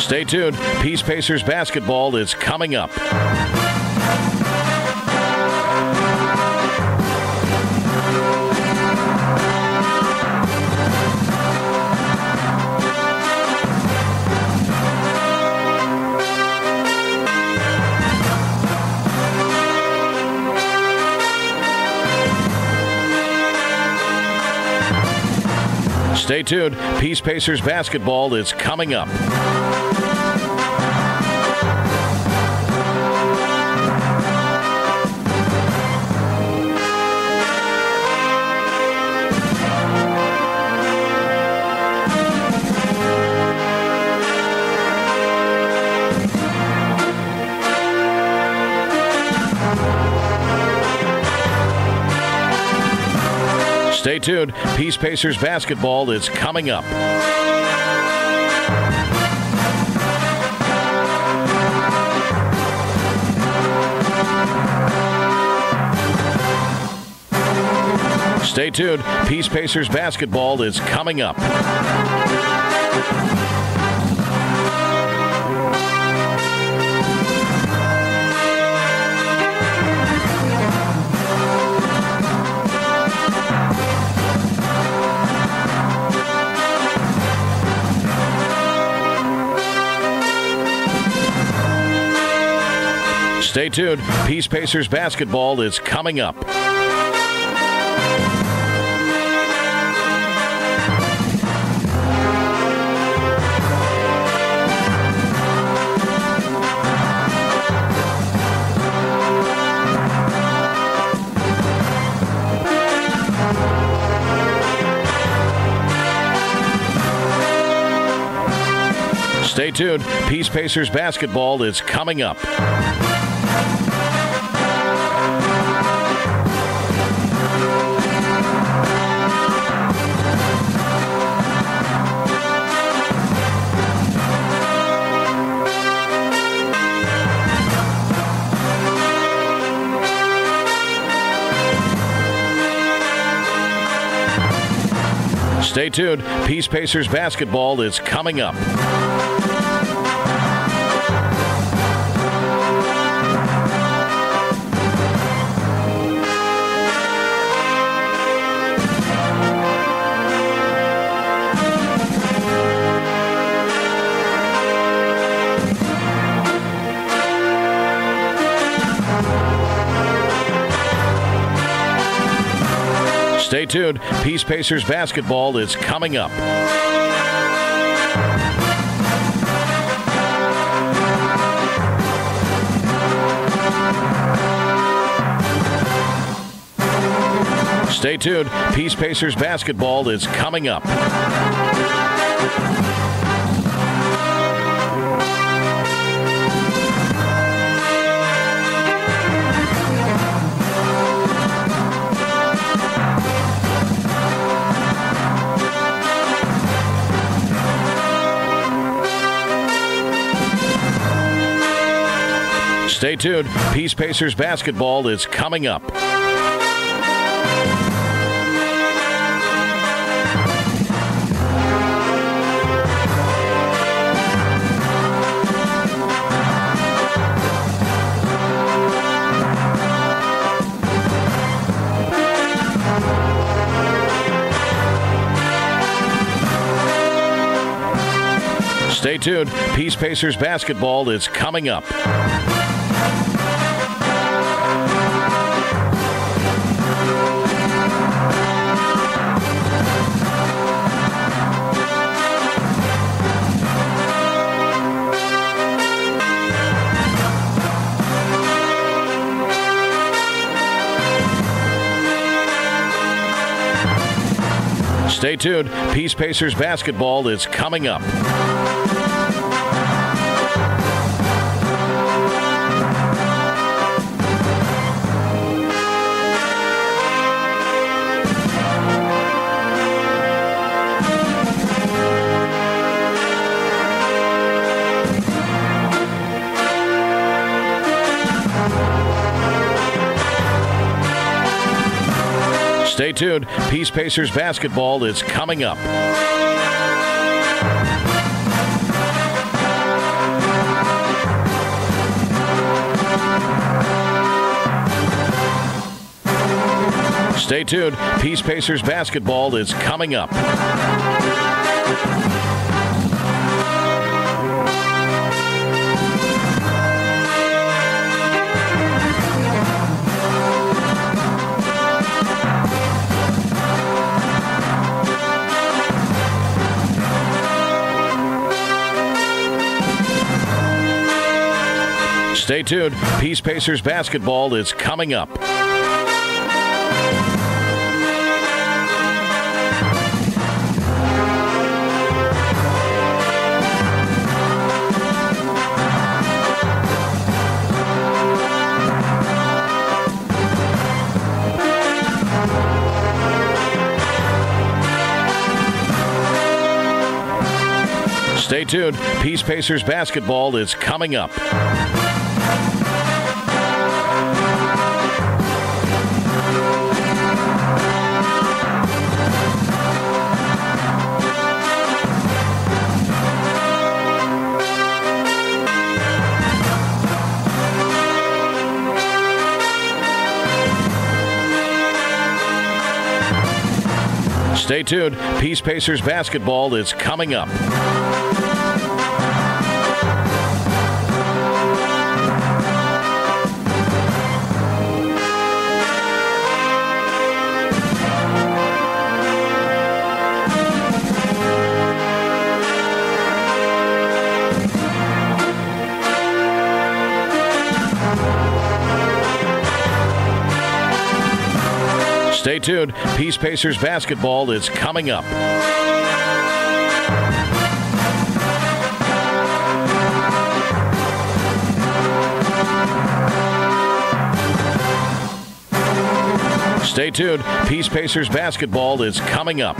Stay tuned. Peace Pacers basketball is coming up. Stay tuned. Peace Pacers basketball is coming up. Stay tuned. Peace Pacers basketball is coming up. Stay tuned. Peace Pacers basketball is coming up. Stay tuned. Peace Pacers basketball is coming up. Stay tuned. Peace Pacers basketball is coming up. Stay tuned. Peace Pacers basketball is coming up. Stay tuned. Peace Pacers basketball is coming up. Stay tuned. Peace Pacers basketball is coming up. Stay tuned. Peace Pacers basketball is coming up. Stay tuned. Peace Pacers basketball is coming up. Stay tuned. Peace Pacers basketball is coming up. Stay tuned. Peace Pacers basketball is coming up. Stay tuned. Peace Pacers basketball is coming up. Stay tuned. Peace Pacers basketball is coming up. Stay tuned. Peace Pacers basketball is coming up. Stay tuned. Peace Pacers basketball is coming up. Stay tuned. Peace Pacers basketball is coming up. Stay tuned. Peace Pacers basketball is coming up.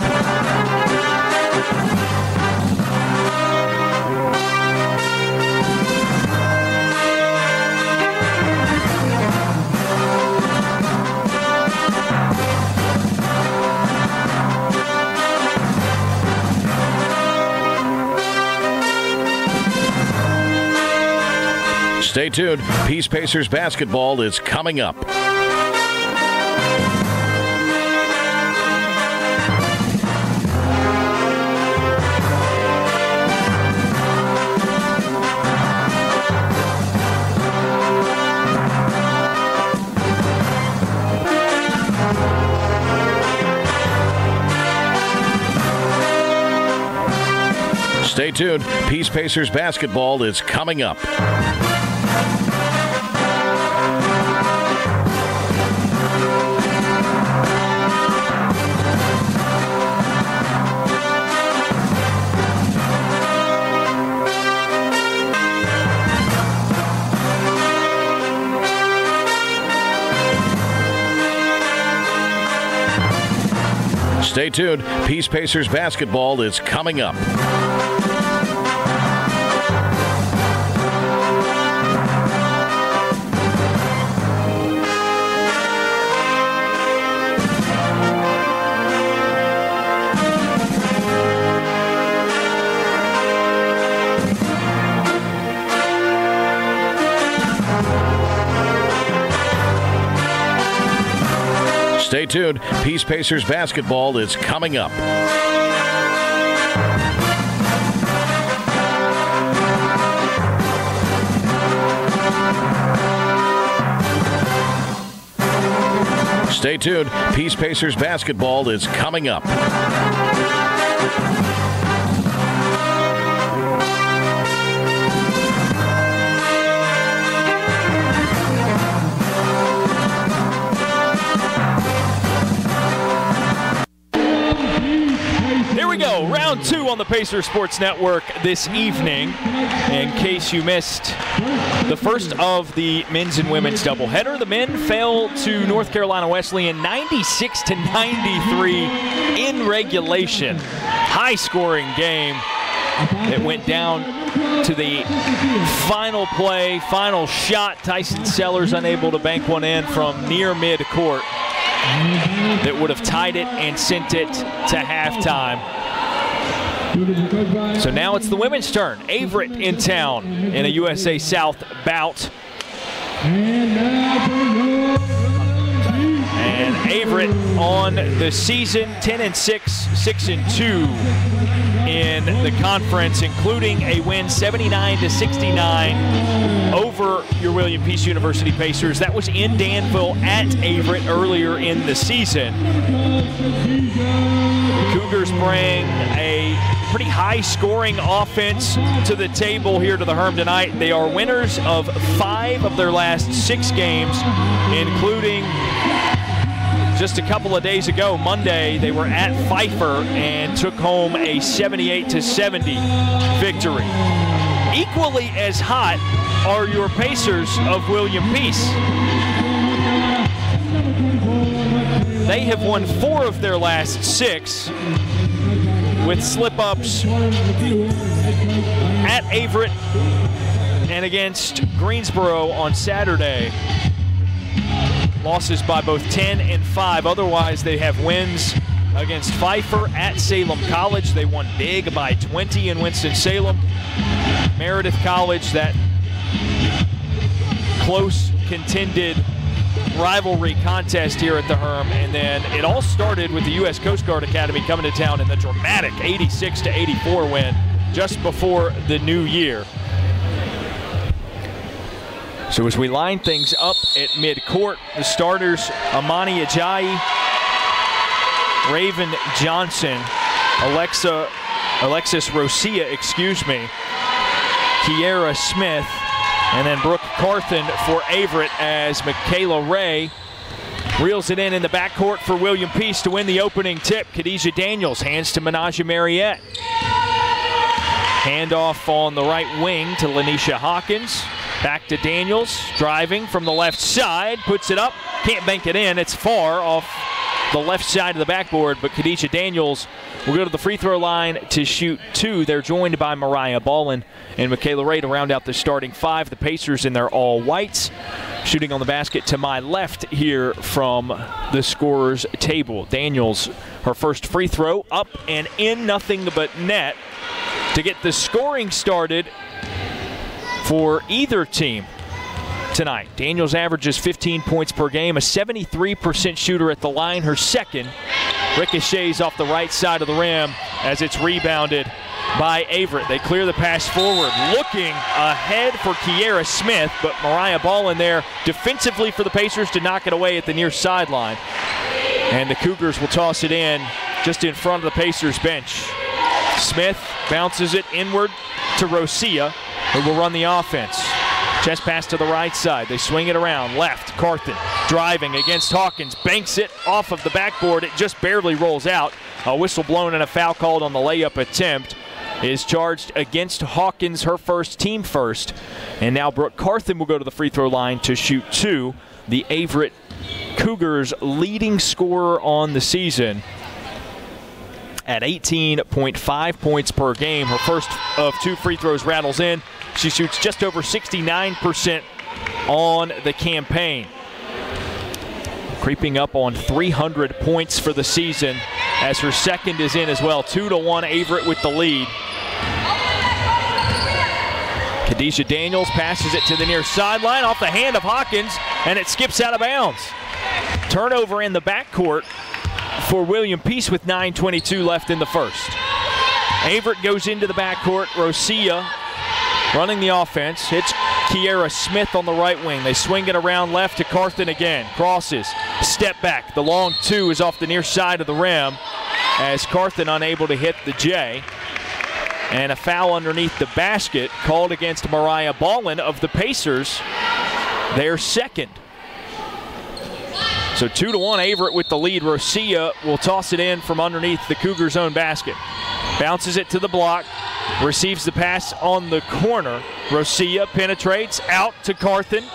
Stay tuned. Peace Pacers basketball is coming up. Stay tuned. Peace Pacers basketball is coming up. Stay tuned. Peace Pacers basketball is coming up. Stay tuned. Peace Pacers basketball is coming up. Stay tuned. Peace Pacers basketball is coming up. Here we go, round two on the Pacers Sports Network this evening. In case you missed the first of the men's and women's doubleheader, the men fell to North Carolina Wesleyan 96-93 in regulation. High-scoring game. It went down to the final play, final shot. Tyson Sellers unable to bank one in from near mid-court that would have tied it and sent it to halftime. So now it's the women's turn. Averett in town in a USA South bout. And And Averett on the season, 10-6, 6-2 in the conference, including a win 79-69 over your William Peace University Pacers. That was in Danville at Averett earlier in the season. The Cougars bring a pretty high-scoring offense to the table here to the Herm tonight. They are winners of 5 of their last 6 games, including just a couple of days ago, Monday, they were at Pfeiffer and took home a 78-70 victory. Equally as hot are your Pacers of William Peace. They have won 4 of their last 6 with slip-ups at Averett and against Greensboro on Saturday. Losses by both 10 and 5. Otherwise, they have wins against Pfeiffer at Salem College. They won big by 20 in Winston-Salem. Meredith College, that close contended rivalry contest here at the Herm. And then it all started with the U.S. Coast Guard Academy coming to town in the dramatic 86-84 win just before the new year. So as we line things up at midcourt, the starters, Amani Ajayi, Raven Johnson, Alexis Rosia, Kiera Smith, and then Brooke Carthen for Averett as Michaela Ray reels it in the backcourt for William Peace to win the opening tip. Khadijah Daniels hands to Menage Mariette. Handoff on the right wing to Lanisha Hawkins. Back to Daniels, driving from the left side, puts it up, can't bank it in. It's far off the left side of the backboard, but Khadijah Daniels will go to the free throw line to shoot 2. They're joined by Mariah Ballin and Michaela Ray to round out the starting 5. The Pacers in their all-whites. Shooting on the basket to my left here from the scorer's table. Daniels, her first free throw, up and in, nothing but net to get the scoring started for either team tonight. Daniels averages 15 points per game, a 73% shooter at the line. Her second ricochets off the right side of the rim as it's rebounded by Averett. They clear the pass forward, looking ahead for Kiera Smith, but Mariah Ballin there defensively for the Pacers to knock it away at the near sideline. And the Cougars will toss it in just in front of the Pacers bench. Smith bounces it inward to Rosia, who will run the offense. Chest pass to the right side. They swing it around. Left, Carthen driving against Hawkins. Banks it off of the backboard. It just barely rolls out. A whistle blown and a foul called on the layup attempt is charged against Hawkins, her first, team first. And now Brooke Carthen will go to the free throw line to shoot 2. The Averett Cougars leading scorer on the season at 18.5 points per game. Her first of 2 free throws rattles in. She shoots just over 69% on the campaign. Creeping up on 300 points for the season as her second is in as well. 2-1 Averett with the lead. Khadijah Daniels passes it to the near sideline off the hand of Hawkins, and it skips out of bounds. Turnover in the backcourt for William Peace with 9:22 left in the first. Averett goes into the backcourt. Rosia running the offense. Hits Kiera Smith on the right wing. They swing it around left to Carthen again. Crosses. Step back. The long 2 is off the near side of the rim as Carthen unable to hit the J. And a foul underneath the basket called against Mariah Ballin of the Pacers, their second. So 2-1 Averett with the lead. Rosia will toss it in from underneath the Cougars' own basket. Bounces it to the block. Receives the pass on the corner. Rosia penetrates out to Carthen.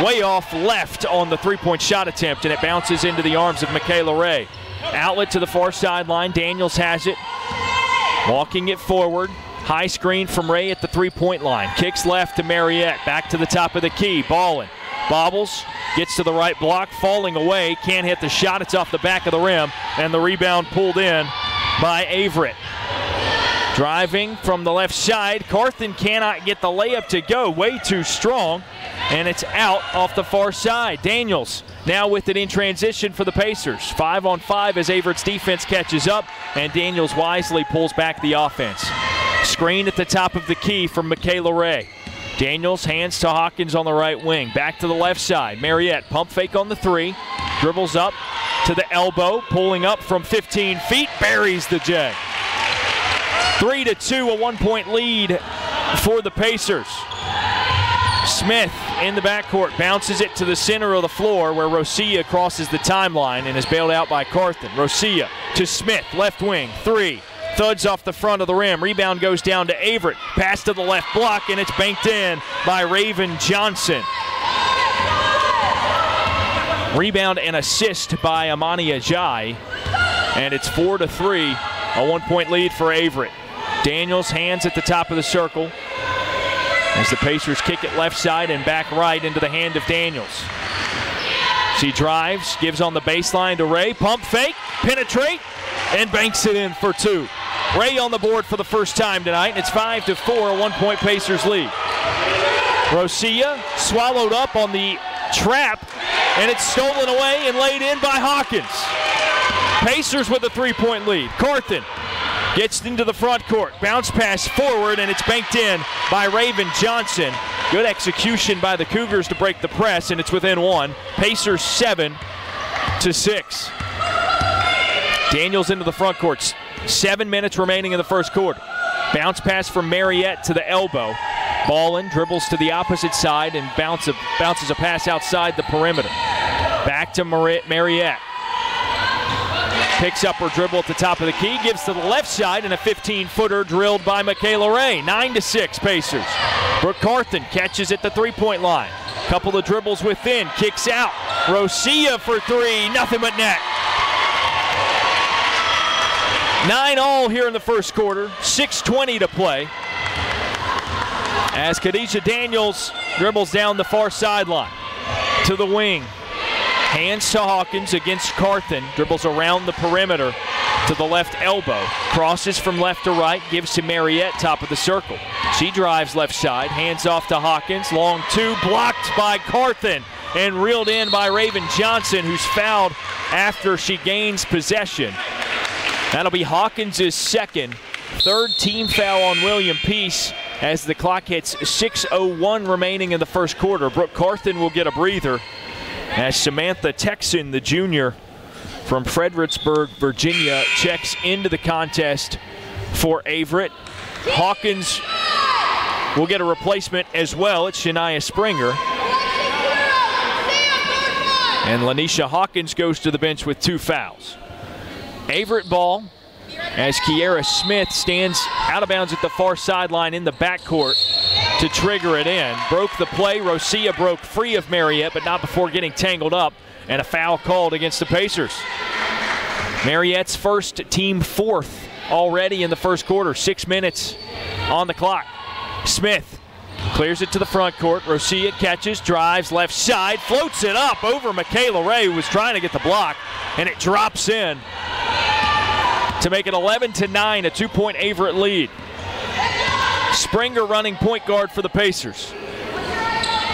Way off left on the 3-point shot attempt, and it bounces into the arms of Michaela Ray. Outlet to the far sideline. Daniels has it. Walking it forward. High screen from Ray at the 3-point line. Kicks left to Mariette. Back to the top of the key. Ballin. Bobbles. Gets to the right block. Falling away. Can't hit the shot. It's off the back of the rim. And the rebound pulled in by Averett. Driving from the left side, Carthen cannot get the layup to go, way too strong, and it's out off the far side. Daniels now with it in transition for the Pacers. 5-on-5 as Averett's defense catches up, and Daniels wisely pulls back the offense. Screen at the top of the key from Michaela Ray. Daniels hands to Hawkins on the right wing. Back to the left side. Mariette pump fake on the three. Dribbles up to the elbow. Pulling up from 15 feet. Buries the J. 3-2, a 1-point lead for the Pacers. Smith in the backcourt bounces it to the center of the floor where Rosia crosses the timeline and is bailed out by Carthen. Rosia to Smith, left wing, three. Thuds off the front of the rim. Rebound goes down to Averett. Pass to the left block, and it's banked in by Raven Johnson. Rebound and assist by Amani Ajayi, and it's 4-3, a 1-point lead for Averett. Daniels hands at the top of the circle as the Pacers kick it left side and back right into the hand of Daniels. She drives, gives on the baseline to Ray. Pump fake, penetrate, and banks it in for two. Ray on the board for the first time tonight, and it's 5-4, a 1-point Pacers lead. Rosia swallowed up on the trap, and it's stolen away and laid in by Hawkins. Pacers with a 3-point lead. Carthen gets into the front court, bounce pass forward, and it's banked in by Raven Johnson. Good execution by the Cougars to break the press, and it's within one. Pacers 7-6. Daniels into the front court. 7 minutes remaining in the first quarter. Bounce pass from Mariette to the elbow. Ballin dribbles to the opposite side and bounces a pass outside the perimeter. Back to Mariette. Picks up her dribble at the top of the key, gives to the left side, and a 15-footer drilled by Michaela Ray. 9-6 Pacers. Brooke Carthen catches at the three-point line. Couple of dribbles within, kicks out. Rosia for three, nothing but net. 9-all here in the first quarter, 6:20 to play. As Khadijah Daniels dribbles down the far sideline to the wing. Hands to Hawkins against Carthen, dribbles around the perimeter to the left elbow. Crosses from left to right, gives to Mariette, top of the circle. She drives left side, hands off to Hawkins. Long two, blocked by Carthen and reeled in by Raven Johnson, who's fouled after she gains possession. That'll be Hawkins' second. Third team foul on William Peace as the clock hits 6:01 remaining in the first quarter. Brooke Carthen will get a breather as Samantha Texan, the junior from Fredericksburg, Virginia, checks into the contest for Averett. Hawkins will get a replacement as well. It's Shania Springer. And Lanisha Hawkins goes to the bench with 2 fouls. Averett ball as Kiera Smith stands out of bounds at the far sideline in the backcourt to trigger it in. Broke the play. Rosia broke free of Mariette, but not before getting tangled up, and a foul called against the Pacers. Mariette's first, team 4th already in the first quarter. 6 minutes on the clock. Smith clears it to the front court. Rosia catches, drives left side, floats it up over Michaela Ray, who was trying to get the block, and it drops in to make it 11-9, a 2-point Averett lead. Springer running point guard for the Pacers.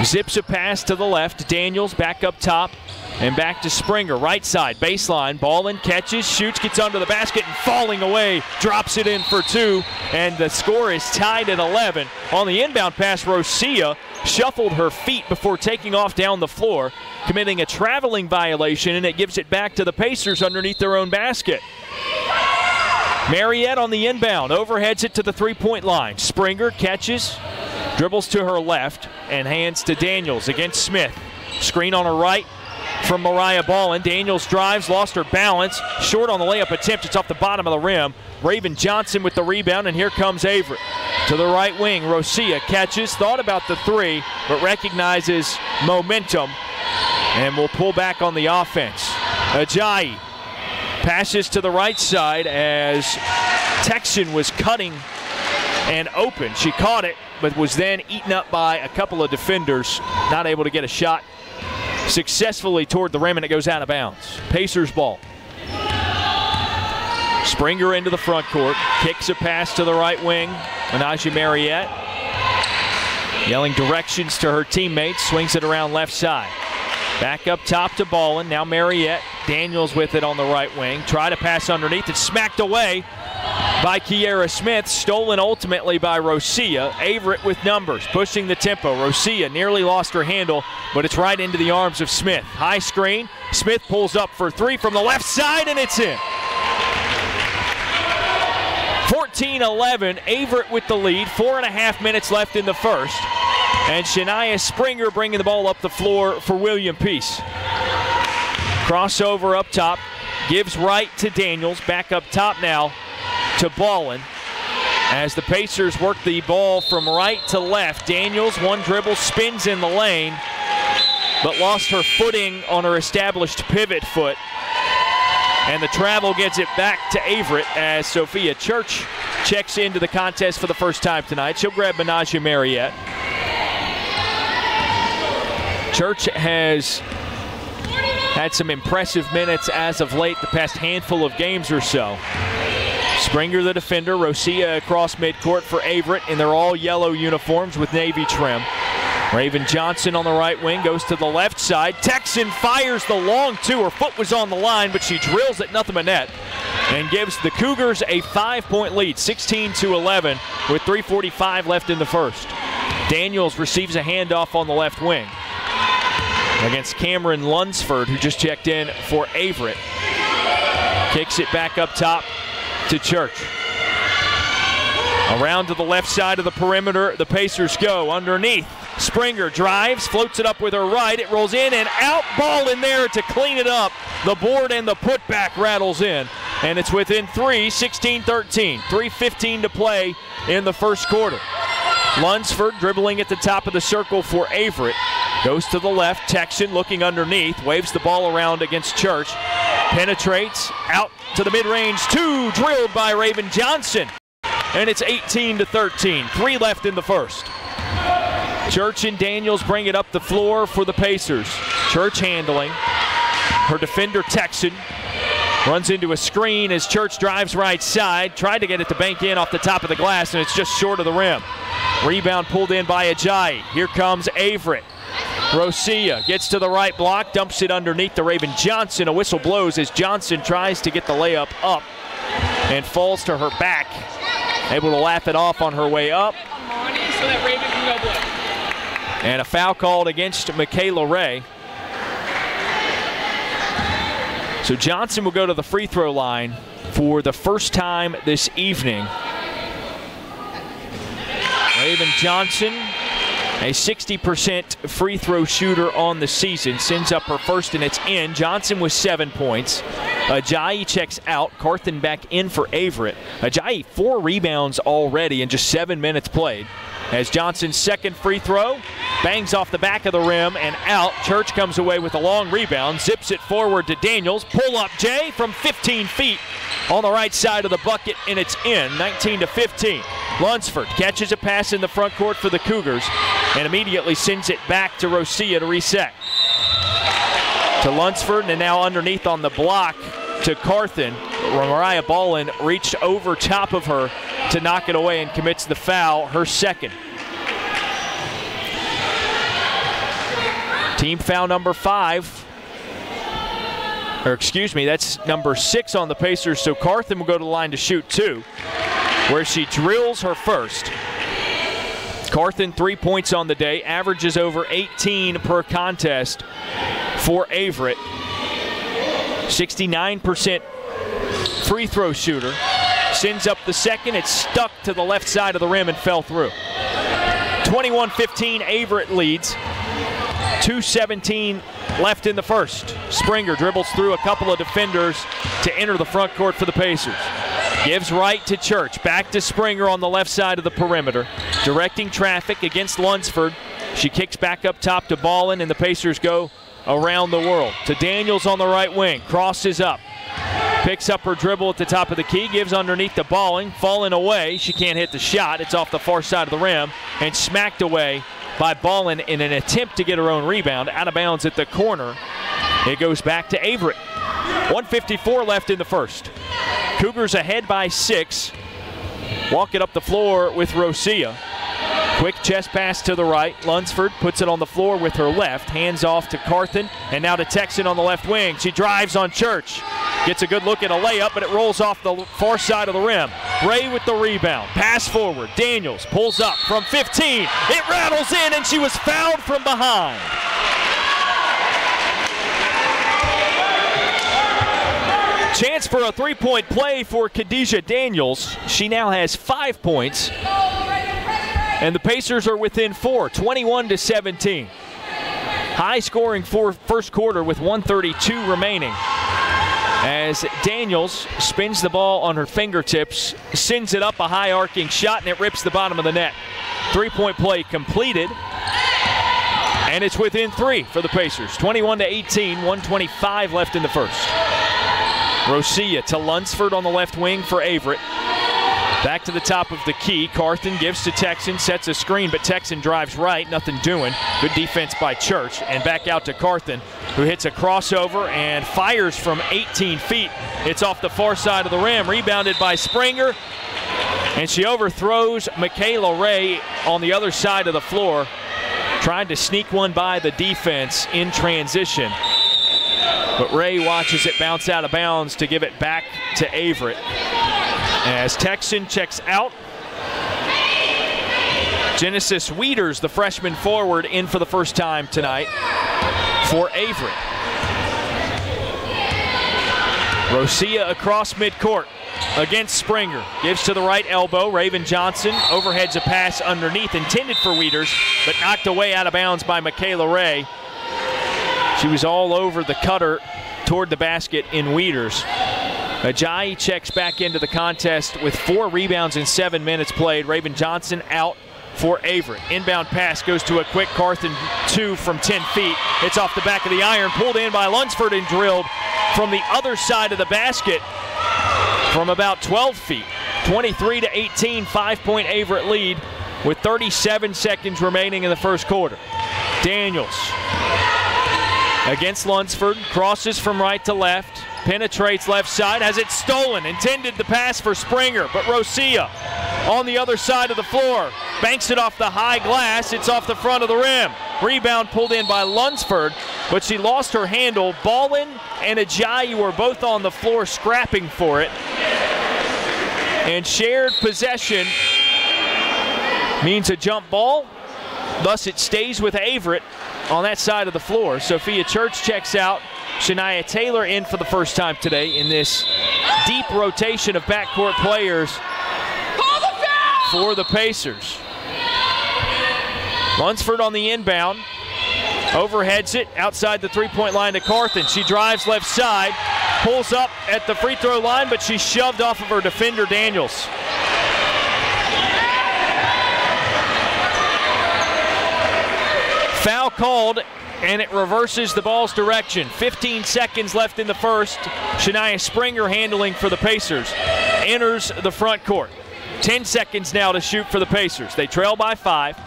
Zips a pass to the left. Daniels back up top and back to Springer. Right side, baseline. Ballin catches, shoots, gets under the basket, and falling away, drops it in for 2. And the score is tied at 11. On the inbound pass, Rosia shuffled her feet before taking off down the floor, committing a traveling violation, and it gives it back to the Pacers underneath their own basket. Mariette on the inbound, overheads it to the three-point line. Springer catches, dribbles to her left, and hands to Daniels against Smith. Screen on her right from Mariah Ballin. Daniels drives, lost her balance. Short on the layup attempt, it's off the bottom of the rim. Raven Johnson with the rebound, and here comes Averett. To the right wing, Rosia catches, thought about the three, but recognizes momentum and will pull back on the offense. Ajayi passes to the right side as Texan was cutting and open. She caught it, but was then eaten up by a couple of defenders, not able to get a shot successfully toward the rim, and it goes out of bounds. Pacers ball. Springer into the front court. Kicks a pass to the right wing. Menage Mariette yelling directions to her teammates. Swings it around left side. Back up top to Ballin. Now Mariette. Daniels with it on the right wing. Try to pass underneath. It's smacked away by Kiera Smith. Stolen ultimately by Rosia. Averett with numbers. Pushing the tempo. Rosia nearly lost her handle, but it's right into the arms of Smith. High screen. Smith pulls up for three from the left side, and it's in. 14-11. Averett with the lead. 4.5 minutes left in the first. And Shania Springer bringing the ball up the floor for William Peace. Crossover up top. Gives right to Daniels. Back up top now to Ballin. As the Pacers work the ball from right to left. Daniels, one dribble, spins in the lane, but lost her footing on her established pivot foot. And the travel gets it back to Averett as Sophia Church checks into the contest for the first time tonight. She'll grab Menage Mariette. Church has had some impressive minutes as of late, the past handful of games or so. Springer the defender, Rosia across midcourt for Averett in their all yellow uniforms with navy trim. Raven Johnson on the right wing goes to the left side. Texan fires the long two. Her foot was on the line, but she drills it nothing but net and gives the Cougars a 5-point lead, 16-11, with 3:45 left in the first. Daniels receives a handoff on the left wing against Cameron Lunsford, who just checked in for Averett. Kicks it back up top to Church. Around to the left side of the perimeter, the Pacers go underneath. Springer drives, floats it up with her right. It rolls in and out. Ball in there to clean it up. The board and the putback rattles in. And it's within 16-13. 3:15 to play in the first quarter. Lunsford dribbling at the top of the circle for Averett. Goes to the left. Texan looking underneath. Waves the ball around against Church. Penetrates out to the mid-range. Two drilled by Raven Johnson. And it's 18-13. 3 left in the first. Church and Daniels bring it up the floor for the Pacers. Church handling. Her defender Texan runs into a screen as Church drives right side. Tried to get it to bank in off the top of the glass, and it's just short of the rim. Rebound pulled in by Ajayi. Here comes Averett. Rosia gets to the right block, dumps it underneath the Raven Johnson. A whistle blows as Johnson tries to get the layup up and falls to her back. Able to laugh it off on her way up. And a foul called against Michaela Ray. So Johnson will go to the free throw line for the first time this evening. Raven Johnson, a 60% free throw shooter on the season, sends up her first and it's in. Johnson with 7 points. Ajayi checks out. Carthen back in for Averett. Ajayi 4 rebounds already in just 7 minutes played. As Johnson's second free throw bangs off the back of the rim and out. Church comes away with a long rebound, zips it forward to Daniels. Pull up Jay from 15 feet on the right side of the bucket, and it's in, 19-15. Lunsford catches a pass in the front court for the Cougars and immediately sends it back to Rosia to reset. To Lunsford, and now underneath on the block to Carthen. Mariah Ballin reached over top of her to knock it away and commits the foul, her second. Team foul number 5. Or excuse me, that's number 6 on the Pacers, so Carthen will go to the line to shoot 2, where she drills her first. Carthen 3 points on the day, averages over 18 per contest for Averett. 69% free throw shooter. Sends up the second. It's stuck to the left side of the rim and fell through. 21-15, Averett leads. 2:17 left in the first. Springer dribbles through a couple of defenders to enter the front court for the Pacers. Gives right to Church. Back to Springer on the left side of the perimeter. Directing traffic against Lunsford. She kicks back up top to Ballin, and the Pacers go around the world. To Daniels on the right wing. Crosses up. Picks up her dribble at the top of the key. Gives underneath to Ballin. Falling away. She can't hit the shot. It's off the far side of the rim and smacked away by Ballin in an attempt to get her own rebound. Out of bounds at the corner. It goes back to Averett. 1:54 left in the first. Cougars ahead by 6. Walk it up the floor with Rosia. Quick chest pass to the right. Lunsford puts it on the floor with her left. Hands off to Carthen, and now to Texan on the left wing. She drives on Church. Gets a good look at a layup, but it rolls off the far side of the rim. Ray with the rebound. Pass forward. Daniels pulls up from 15. It rattles in, and she was fouled from behind. Chance for a three-point play for Khadijah Daniels. She now has 5 points. And the Pacers are within 4, 21-17. High scoring for first quarter with 1:32 remaining. As Daniels spins the ball on her fingertips, sends it up a high arcing shot, and it rips the bottom of the net. 3-point play completed. And it's within 3 for the Pacers. 21-18, 1:25 left in the first. Rosia to Lunsford on the left wing for Averett. Back to the top of the key. Carthen gives to Texan, sets a screen, but Texan drives right, nothing doing. Good defense by Church. And back out to Carthen, who hits a crossover and fires from 18 feet. It's off the far side of the rim, rebounded by Springer. And she overthrows Michaela Ray on the other side of the floor, trying to sneak one by the defense in transition. But Ray watches it bounce out of bounds to give it back to Averett. As Texan checks out, Genesis Wieters, the freshman forward, in for the first time tonight for Averett. Rosia across midcourt against Springer. Gives to the right elbow. Raven Johnson overheads a pass underneath, intended for Wieters, but knocked away out of bounds by Michaela Ray. She was all over the cutter toward the basket in Wieters. Ajayi checks back into the contest with 4 rebounds in 7 minutes played. Raven Johnson out for Averett. Inbound pass goes to a quick Carthen 2 from 10 feet. It's off the back of the iron, pulled in by Lunsford and drilled from the other side of the basket from about 12 feet. 23-18, 5-point Averett lead with 37 seconds remaining in the first quarter. Daniels against Lunsford, crosses from right to left. Penetrates left side, has it stolen, intended the pass for Springer, but Rosia on the other side of the floor, banks it off the high glass, it's off the front of the rim. Rebound pulled in by Lunsford, but she lost her handle. Ballin and Ajayi were both on the floor scrapping for it. And shared possession means a jump ball, thus it stays with Averett on that side of the floor. Sophia Church checks out. Shania Taylor in for the first time today in this deep rotation of backcourt players for the Pacers. Lunsford on the inbound, overheads it outside the three-point line to Carthen. She drives left side, pulls up at the free throw line, but she's shoved off of her defender, Daniels. Foul called, and it reverses the ball's direction. 15 seconds left in the first. Shania Springer handling for the Pacers. Enters the front court. 10 seconds now to shoot for the Pacers. They trail by 5.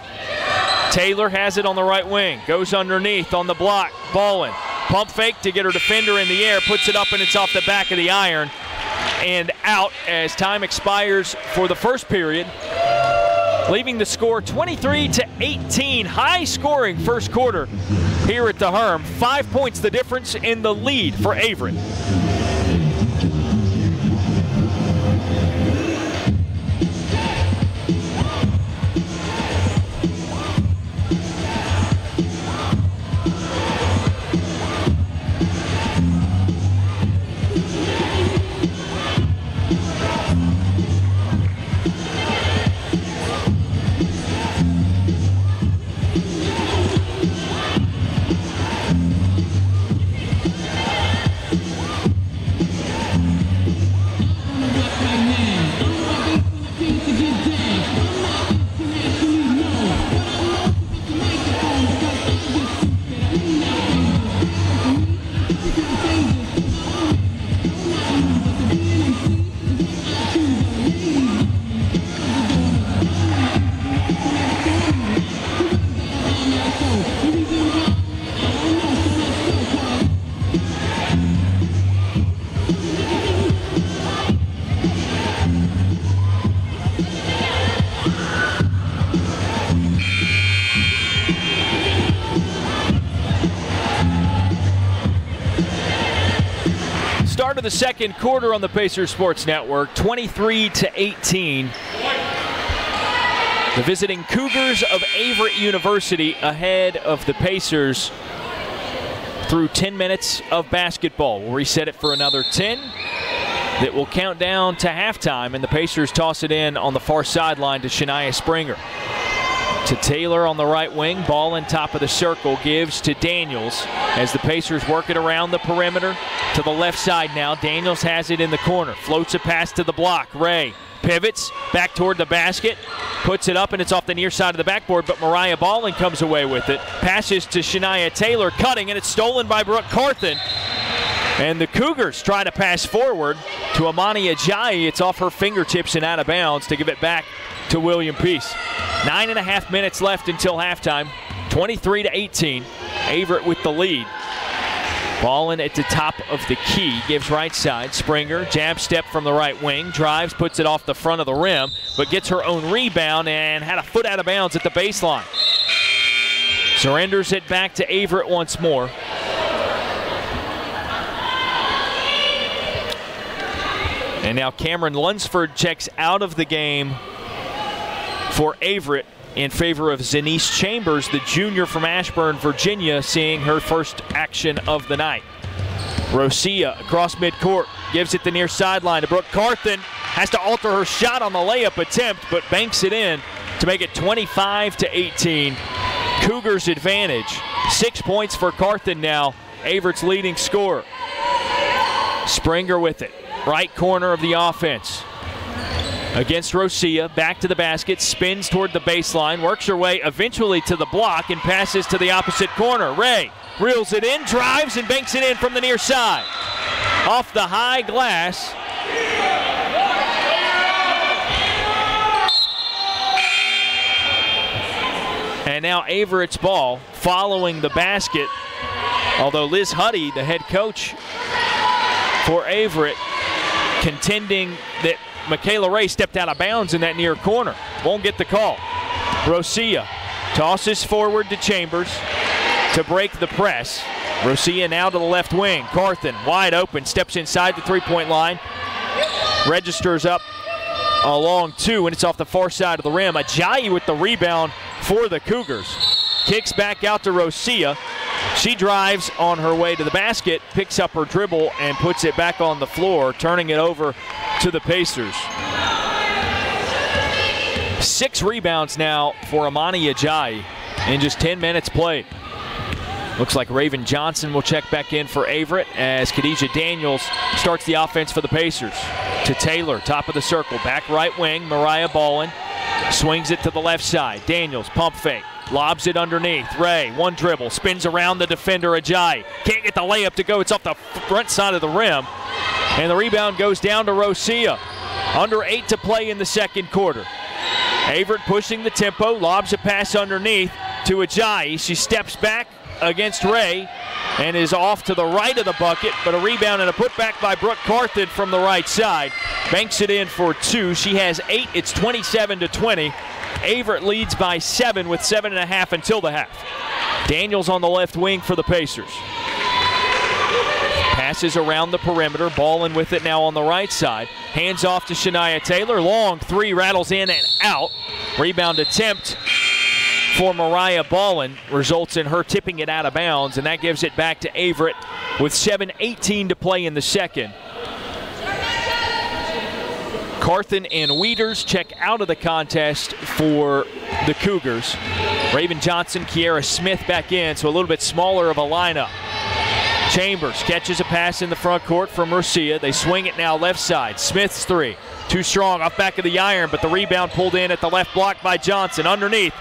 Taylor has it on the right wing. Goes underneath on the block. Ballin. Pump fake to get her defender in the air. Puts it up, and it's off the back of the iron. And out as time expires for the first period. Leaving the score 23-18. High scoring first quarter here at the Herm. 5 points the difference in the lead for Averett. of the second quarter on the Pacers Sports Network, 23-18. The visiting Cougars of Averett University ahead of the Pacers through 10 minutes of basketball. We'll reset it for another 10. That will count down to halftime, and the Pacers toss it in on the far sideline to Shania Springer. To Taylor on the right wing, ball in top of the circle, gives to Daniels as the Pacers work it around the perimeter. To the left side now, Daniels has it in the corner, floats a pass to the block. Ray pivots back toward the basket, puts it up, and it's off the near side of the backboard, but Mariah Ballin comes away with it. Passes to Shania Taylor, cutting, and it's stolen by Brooke Carthen. And the Cougars try to pass forward to Amani Ajayi. It's off her fingertips and out of bounds to give it back to William Peace. 9.5 minutes left until halftime. 23-18. Averett with the lead. Ballin at the top of the key. Gives right side. Springer, jab step from the right wing. Drives, puts it off the front of the rim, but gets her own rebound and had a foot out of bounds at the baseline. Surrenders it back to Averett once more. And now Cameron Lunsford checks out of the game for Averett in favor of Zanice Chambers, the junior from Ashburn, Virginia, seeing her first action of the night. Rosia across midcourt, gives it the near sideline to Brooke Carthen. Has to alter her shot on the layup attempt, but banks it in to make it 25-18. Cougars advantage. 6 points for Carthen now, Averett's leading scorer. Springer with it. Right corner of the offense. Against Rosia, back to the basket, spins toward the baseline, works her way eventually to the block and passes to the opposite corner. Ray reels it in, drives, and banks it in from the near side. Off the high glass. And now Averett's ball following the basket, although Liz Huddy, the head coach for Averett, contending that Michaela Ray stepped out of bounds in that near corner. Won't get the call. Rosia tosses forward to Chambers to break the press. Rosia now to the left wing. Carthen wide open, steps inside the three-point line. Registers up along two, and it's off the far side of the rim. Ajayi with the rebound for the Cougars. Kicks back out to Rosia. She drives on her way to the basket, picks up her dribble, and puts it back on the floor, turning it over to the Pacers. 6 rebounds now for Amani Ajayi in just 10 minutes played. Looks like Raven Johnson will check back in for Averett as Khadijah Daniels starts the offense for the Pacers. To Taylor, top of the circle, back right wing, Mariah Ballin swings it to the left side. Daniels, pump fake. Lobs it underneath. Ray, one dribble, spins around the defender, Ajayi. Can't get the layup to go. It's off the front side of the rim. And the rebound goes down to Rosia. Under 8 to play in the second quarter. Averett pushing the tempo, lobs a pass underneath to Ajayi. She steps back against Ray and is off to the right of the bucket, but a rebound and a putback by Brooke Carthen from the right side. Banks it in for 2. She has 8. It's 27-20. Averett leads by 7 with 7.5 until the half. Daniels on the left wing for the Pacers. Passes around the perimeter, Ballin with it now on the right side. Hands off to Shania Taylor. Long three, rattles in and out. Rebound attempt for Mariah Ballin results in her tipping it out of bounds, and that gives it back to Averett with 7:18 to play in the second. Carthen and Wieters check out of the contest for the Cougars. Raven Johnson, Kiera Smith back in, so a little bit smaller of a lineup. Chambers catches a pass in the front court from Rosia. They swing it now left side. Smith's three. Too strong off back of the iron, but the rebound pulled in at the left block by Johnson. Underneath,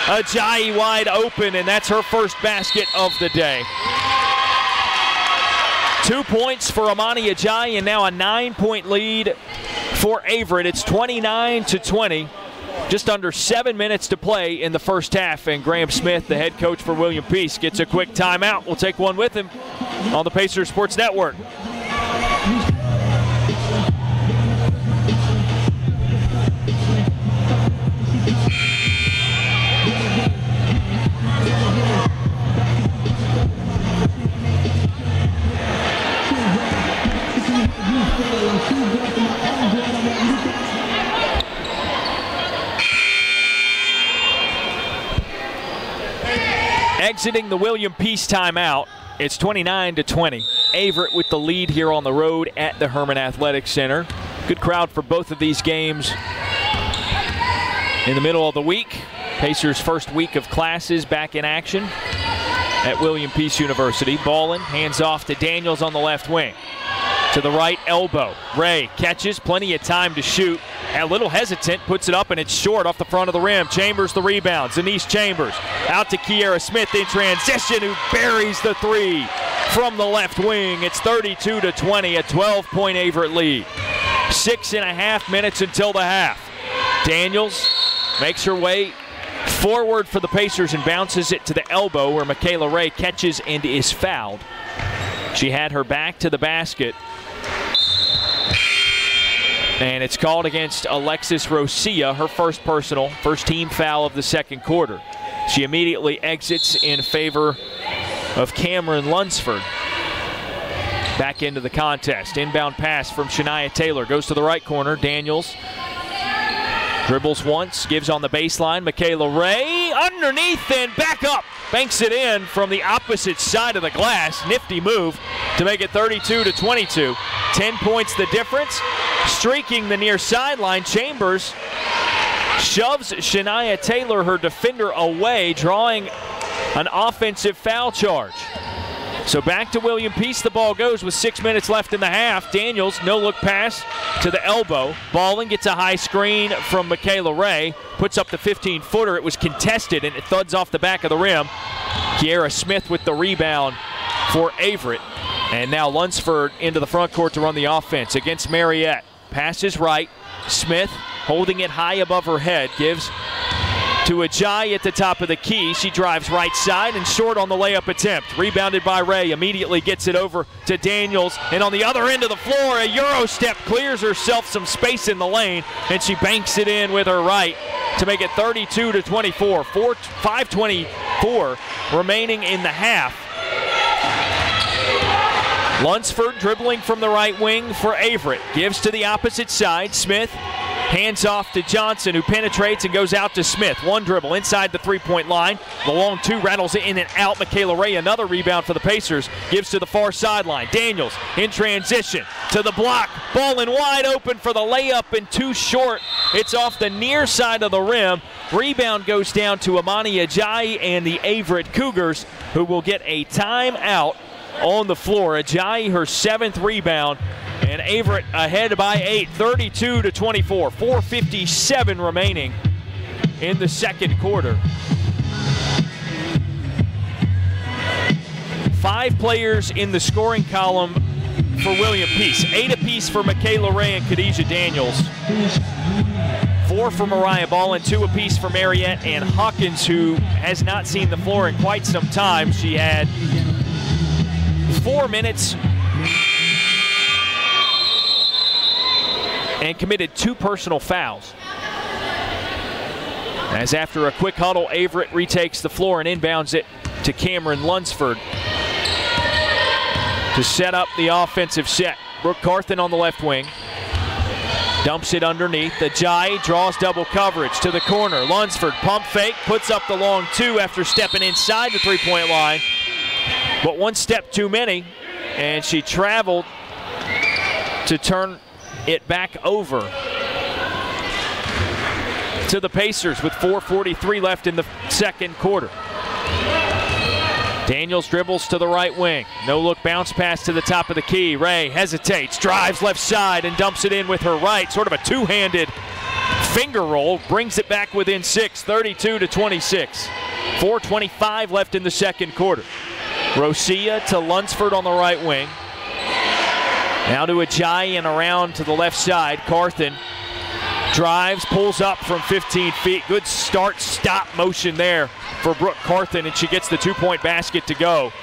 Ajayi wide open, and that's her first basket of the day. 2 points for Amani Ajayi, and now a 9-point lead for Averett. It's 29-20. Just under 7 minutes to play in the first half, and Graham Smith, the head coach for William Peace, gets a quick timeout. We'll take one with him on the Pacers Sports Network. Exiting the William Peace timeout, it's 29-20. Averett with the lead here on the road at the Herman Athletic Center. Good crowd for both of these games in the middle of the week. Pacers' first week of classes back in action at William Peace University. Ballin, hands off to Daniels on the left wing. To the right elbow. Ray catches, plenty of time to shoot. A little hesitant, puts it up, and it's short off the front of the rim. Chambers the rebound. Denise Chambers out to Kiera Smith in transition, who buries the three from the left wing. It's 32-20, a 12-point Averett lead. 6.5 minutes until the half. Daniels makes her way forward for the Pacers and bounces it to the elbow, where Michaela Ray catches and is fouled. She had her back to the basket. And it's called against Alexis Rosia, her first personal, first team foul of the second quarter. She immediately exits in favor of Cameron Lunsford. Back into the contest. Inbound pass from Shania Taylor. Goes to the right corner. Daniels dribbles once, gives on the baseline. Michaela Ray underneath and back up. Banks it in from the opposite side of the glass. Nifty move to make it 32-22. 10 points the difference. Streaking the near sideline, Chambers shoves Shania Taylor, her defender, away, drawing an offensive foul charge. So back to William Peace, the ball goes with 6 minutes left in the half. Daniels, no-look pass to the elbow. Ballin gets a high screen from Michaela Ray. Puts up the 15-footer. It was contested, and it thuds off the back of the rim. Kiera Smith with the rebound for Averett. And now Lunsford into the front court to run the offense against Mariette. Passes right. Smith holding it high above her head. Gives to Ajayi at the top of the key. She drives right side and short on the layup attempt. Rebounded by Ray. Immediately gets it over to Daniels. And on the other end of the floor, a Euro step clears herself some space in the lane. And she banks it in with her right to make it 32-24. 5:24 remaining in the half. Lunsford dribbling from the right wing for Averett. Gives to the opposite side. Smith hands off to Johnson, who penetrates and goes out to Smith. One dribble inside the three-point line. The long two rattles it in and out. Michaela Ray, another rebound for the Pacers. Gives to the far sideline. Daniels in transition to the block. Ballin wide open for the layup and too short. It's off the near side of the rim. Rebound goes down to Amani Ajayi and the Averett Cougars, who will get a timeout on the floor. Ajayi, her 7th rebound, and Averett ahead by 8, 32-24. 4:57 remaining in the second quarter. 5 players in the scoring column for William Peace. 8 apiece for Michaela Ray and Khadijah Daniels. 4 for Mariah Ballin, 2 apiece for Mariette and Hawkins, who has not seen the floor in quite some time. She had 4 minutes and committed 2 personal fouls. As after a quick huddle, Averett retakes the floor and inbounds it to Cameron Lunsford to set up the offensive set. Brooke Carthen on the left wing. Dumps it underneath. Ajayi draws double coverage to the corner. Lunsford pump fake, puts up the long 2 after stepping inside the three-point line. But one step too many, and she traveled to turn it back over to the Pacers with 4:43 left in the second quarter. Daniels dribbles to the right wing. No-look bounce pass to the top of the key. Ray hesitates, drives left side, and dumps it in with her right. Sort of a two-handed finger roll. Brings it back within 6, 32-26. 4:25 left in the second quarter. Rosia to Lunsford on the right wing. Now to Ajayi and around to the left side. Carthen drives, pulls up from 15 feet. Good start-stop motion there for Brooke Carthen, and she gets the 2-point basket to go.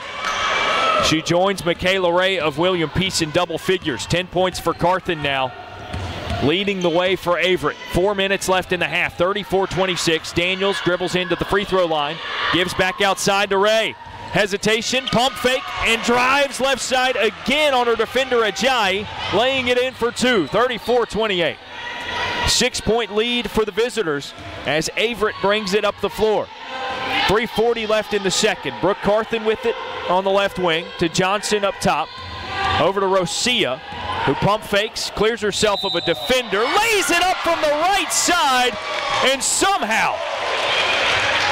She joins Michaela Ray of William Peace in double figures. 10 points for Carthen now, leading the way for Averett. 4 minutes left in the half, 34-26. Daniels dribbles into the free throw line, gives back outside to Ray. Hesitation, pump fake, and drives left side again on her defender Ajayi, laying it in for 2, 34-28. 6-point lead for the visitors as Averett brings it up the floor. 3:40 left in the second. Brooke Carthen with it on the left wing to Johnson up top. Over to Rosia, who pump fakes, clears herself of a defender, lays it up from the right side, and somehow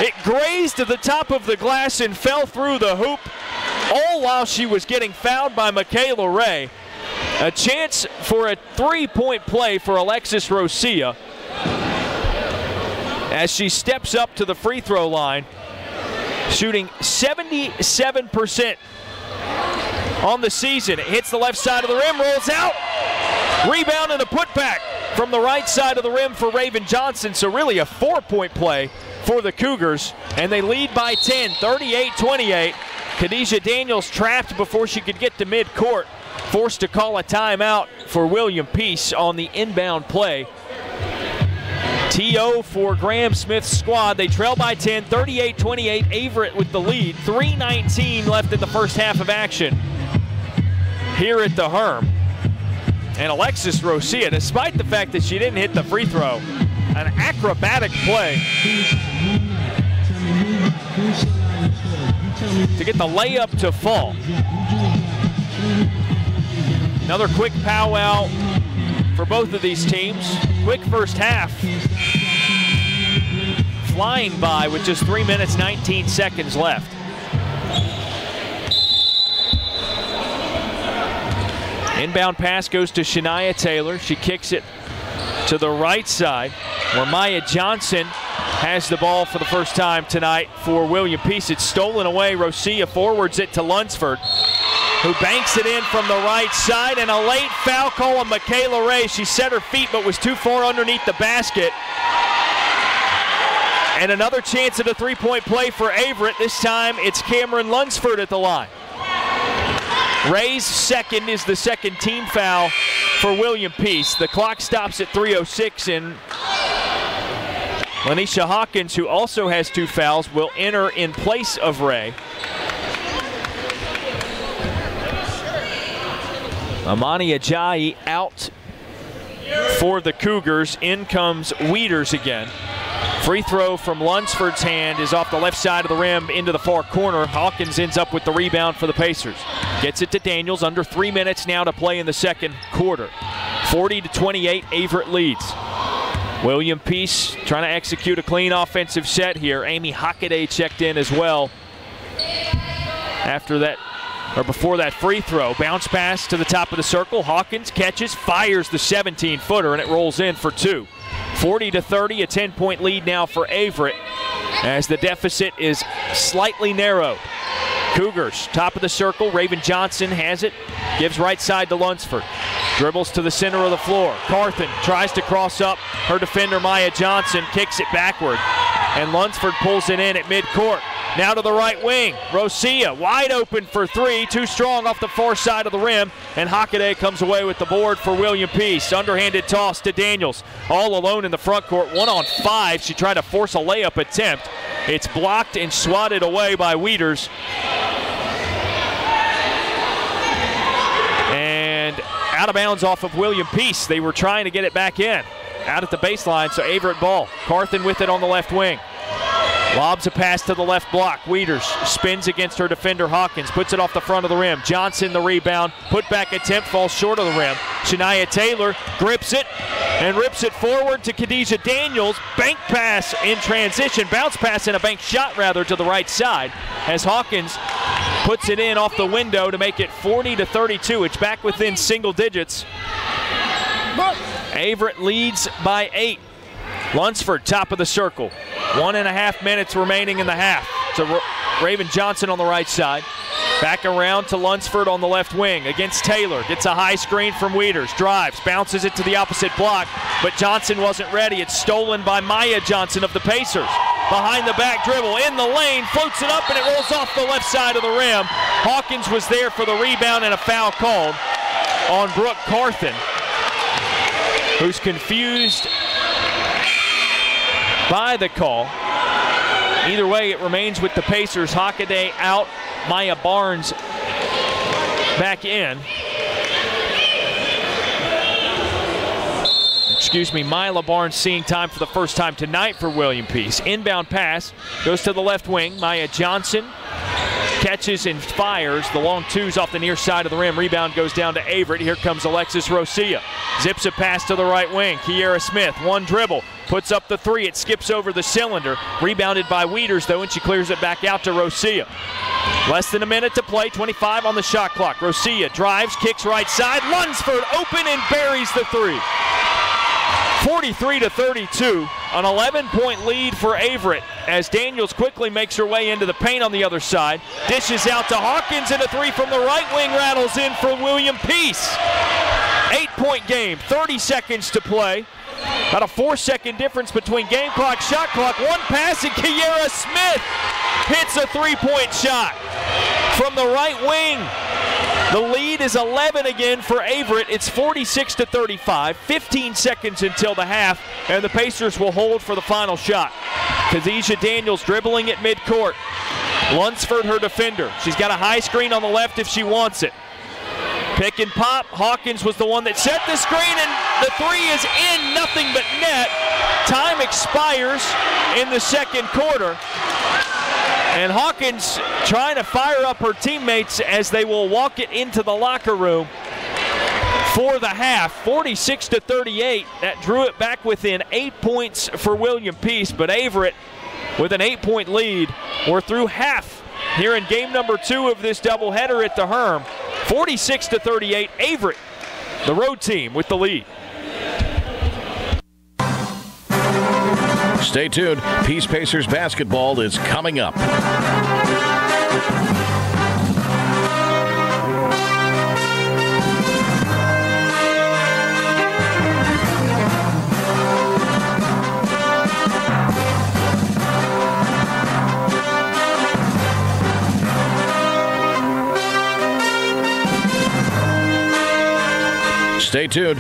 it grazed to the top of the glass and fell through the hoop, all while she was getting fouled by Michaela Ray. A chance for a three-point play for Alexis Rosia as she steps up to the free throw line, shooting 77% on the season. It hits the left side of the rim, rolls out, rebound and a putback from the right side of the rim for Raven Johnson. So really a 4-point play for the Cougars, and they lead by 10, 38-28. Khadijah Daniels trapped before she could get to midcourt, forced to call a timeout for William Peace on the inbound play. TO for Graham Smith's squad. They trail by 10, 38-28. Averett with the lead. 3:19 left in the first half of action here at the Herm. And Alexis Rosia, despite the fact that she didn't hit the free throw, an acrobatic play to get the layup to fall. Another quick powwow for both of these teams. Quick first half. Flying by with just 3 minutes, 19 seconds left. Inbound pass goes to Shania Taylor. She kicks it to the right side where Maya Johnson has the ball for the first time tonight for William Peace. It's stolen away. Rosia forwards it to Lunsford, who banks it in from the right side, and a late foul call on Michaela Ray. She set her feet but was too far underneath the basket. And another chance at a three-point play for Averett. This time it's Cameron Lunsford at the line. Ray's second is the second team foul for William Peace. The clock stops at 3:06, and Lanisha Hawkins, who also has 2 fouls, will enter in place of Ray. Amani Ajayi out for the Cougars. In comes Wieters again. Free throw from Lunsford's hand is off the left side of the rim into the far corner. Hawkins ends up with the rebound for the Pacers. Gets it to Daniels. Under 3 minutes now to play in the second quarter. 40-28, Averett leads. William Peace trying to execute a clean offensive set here. Amy Hockaday checked in as well after that, or before that free throw. Bounce pass to the top of the circle. Hawkins catches, fires the 17-footer, and it rolls in for 2. 40-30, a 10-point lead now for Averett as the deficit is slightly narrowed. Cougars, top of the circle. Raven Johnson has it, gives right side to Lunsford. Dribbles to the center of the floor. Carthen tries to cross up her defender, Maya Johnson, kicks it backward, and Lunsford pulls it in at midcourt. Now to the right wing. Rosia wide open for 3, too strong off the far side of the rim, and Hockaday comes away with the board for William Peace. Underhanded toss to Daniels. All alone in the front court, 1-on-5. She tried to force a layup attempt. It's blocked and swatted away by Wieters. And out of bounds off of William Peace. They were trying to get it back in. Out at the baseline, so Averett ball. Carthen with it on the left wing. Lobs a pass to the left block. Wieters spins against her defender Hawkins, puts it off the front of the rim. Johnson the rebound, put back attempt, falls short of the rim. Shania Taylor grips it and rips it forward to Khadijah Daniels. Bank pass in transition, bounce pass and a bank shot rather to the right side as Hawkins puts it in off the window to make it 40-32. It's back within single digits. Averett leads by 8. Lunsford, top of the circle. 1.5 minutes remaining in the half. So Raven Johnson on the right side. Back around to Lunsford on the left wing against Taylor. Gets a high screen from Wieters. Drives, bounces it to the opposite block, but Johnson wasn't ready. It's stolen by Maya Johnson of the Pacers. Behind the back dribble, in the lane, floats it up, and it rolls off the left side of the rim. Hawkins was there for the rebound, and a foul called on Brooke Carthen, who's confused by the call. Either way, it remains with the Pacers. Hockaday out, Maya Barnes back in. Mila Barnes seeing time for the first time tonight for William Peace. Inbound pass goes to the left wing. Maya Johnson catches and fires. The long twos off the near side of the rim. Rebound goes down to Averett. Here comes Alexis Rosia. Zips a pass to the right wing. Kiera Smith, one dribble. Puts up the three. It skips over the cylinder. Rebounded by Wieters, though, and she clears it back out to Rosia. Less than a minute to play. 25 on the shot clock. Rosia drives, kicks right side. Lunsford open and buries the three. 43-32, an 11-point lead for Averett as Daniels quickly makes her way into the paint on the other side. Dishes out to Hawkins, and a three from the right wing rattles in for William Peace. 8-point game, 30 seconds to play. About a 4-second difference between game clock, shot clock. One pass, and Kiera Smith hits a three-point shot from the right wing. The lead is 11 again for Averett. It's 46-35, 15 seconds until the half, and the Pacers will hold for the final shot. Kazisha Daniels dribbling at midcourt. Lunsford, her defender. She's got a high screen on the left if she wants it. Pick and pop. Hawkins was the one that set the screen, and the three is in, nothing but net. Time expires in the second quarter. And Hawkins trying to fire up her teammates as they will walk it into the locker room for the half. 46-38. That drew it back within 8 points for William Peace, but Averett with an 8-point lead. We're through half here in game number 2 of this doubleheader at the Herm. 46-38. Averett, the road team, with the lead. Stay tuned. Peace Pacers basketball is coming up. Stay tuned.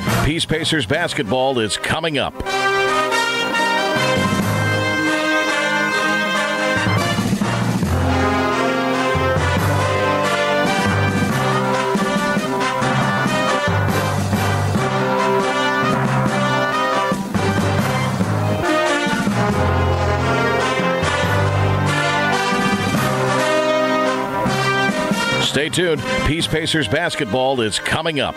Peace Pacers basketball is coming up.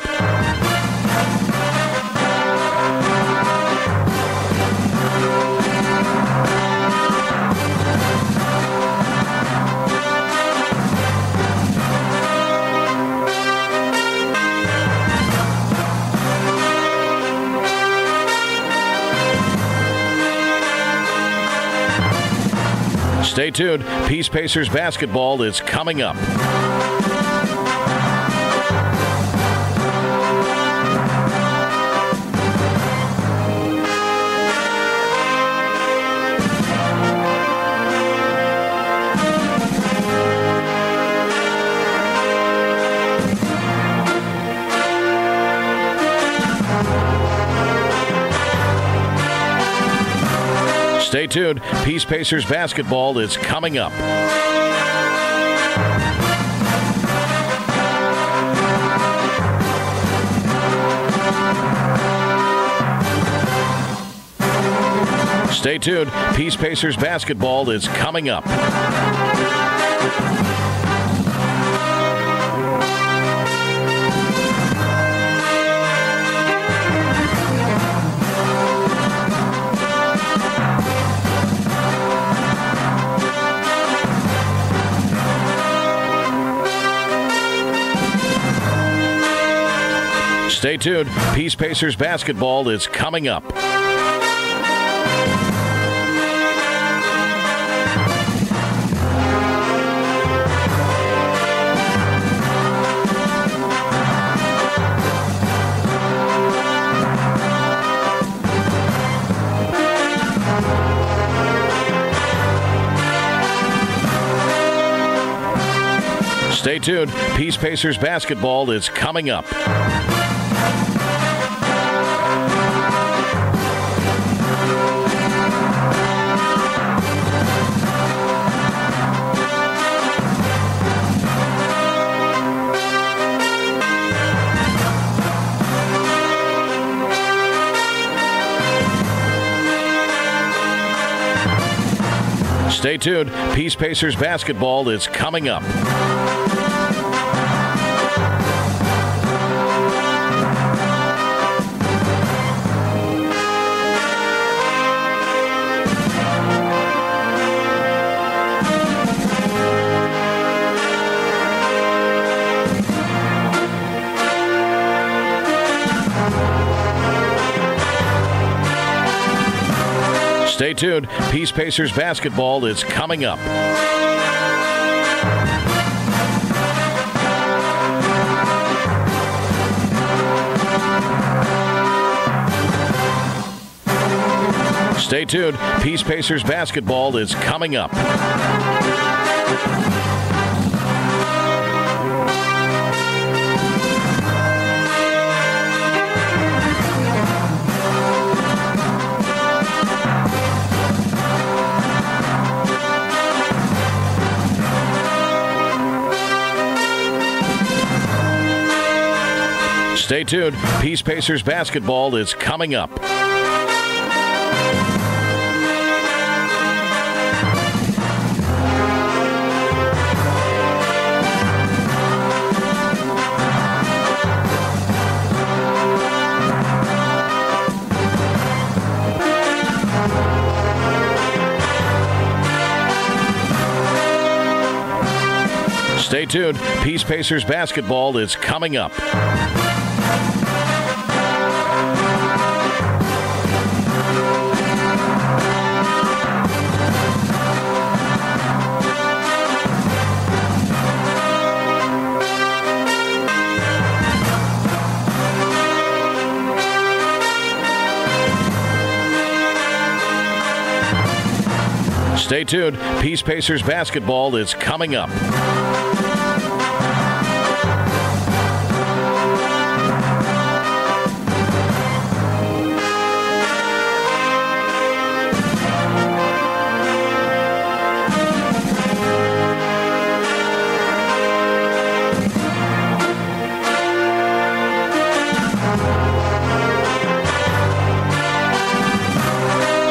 Stay tuned. Peace Pacers basketball is coming up. Stay tuned. Peace Pacers basketball is coming up. Stay tuned. Peace Pacers basketball is coming up. Stay tuned. Peace Pacers basketball is coming up. Stay tuned. Peace Pacers basketball is coming up. Stay tuned. Peace Pacers basketball is coming up. Stay tuned. Peace Pacers basketball is coming up. Stay tuned. Peace Pacers basketball is coming up. Stay tuned. Peace Pacers basketball is coming up. Stay tuned. Peace Pacers basketball is coming up. Stay tuned. Peace Pacers basketball is coming up. Stay tuned. Peace Pacers basketball is coming up.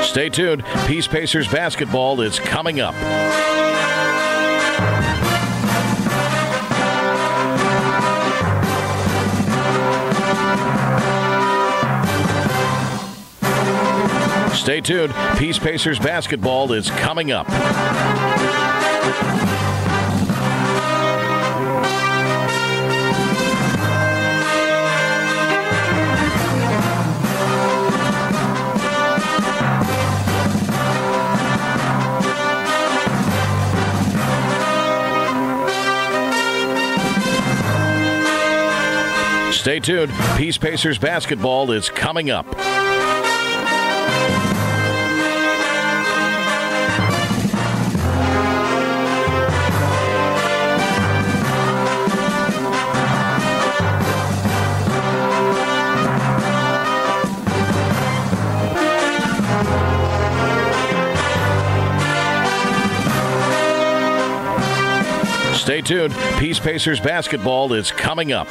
Stay tuned. Peace Pacers basketball is coming up. Stay tuned. Peace Pacers basketball is coming up. Stay tuned. Peace Pacers basketball is coming up. Stay tuned. Peace Pacers basketball is coming up.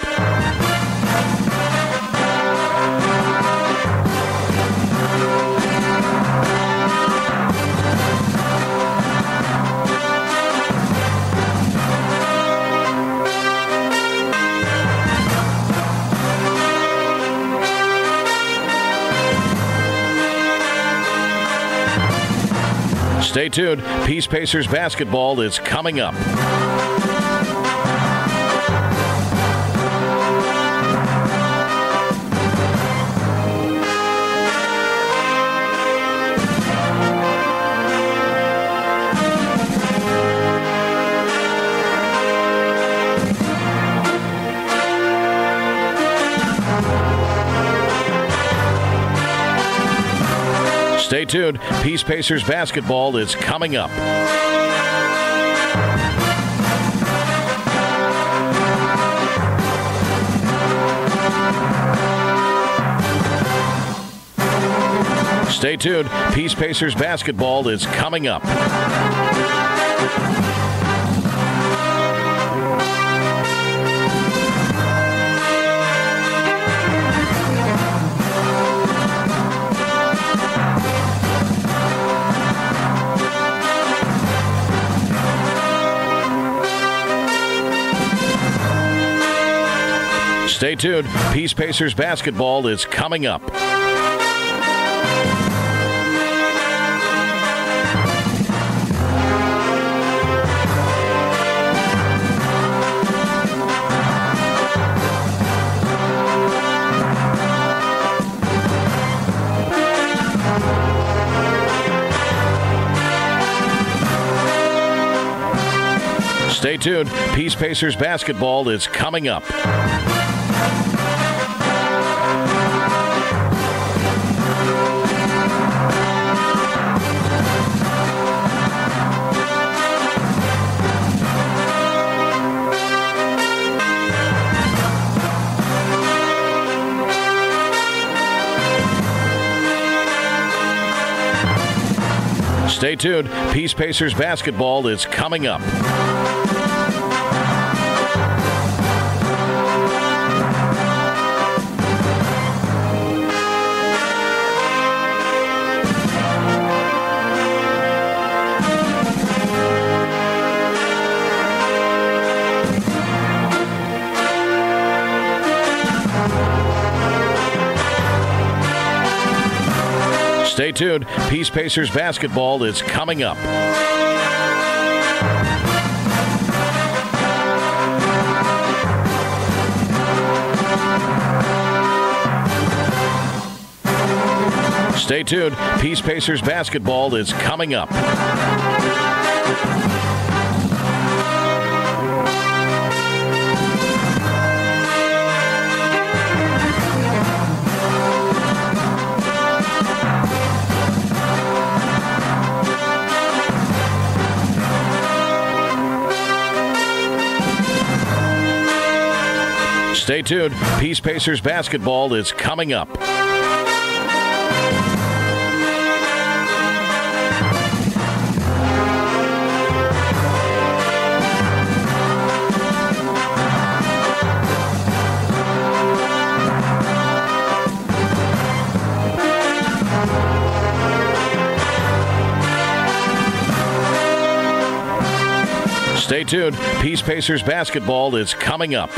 Stay tuned. Peace Pacers basketball is coming up. Stay tuned. Peace Pacers basketball is coming up. Stay tuned. Peace Pacers basketball is coming up. Stay tuned. Peace Pacers basketball is coming up. Stay tuned. Peace Pacers basketball is coming up. Stay tuned. Peace Pacers basketball is coming up. Stay tuned. Peace Pacers basketball is coming up. Stay tuned. Peace Pacers basketball is coming up. Stay tuned. Peace Pacers basketball is coming up. Stay tuned. Peace Pacers basketball is coming up.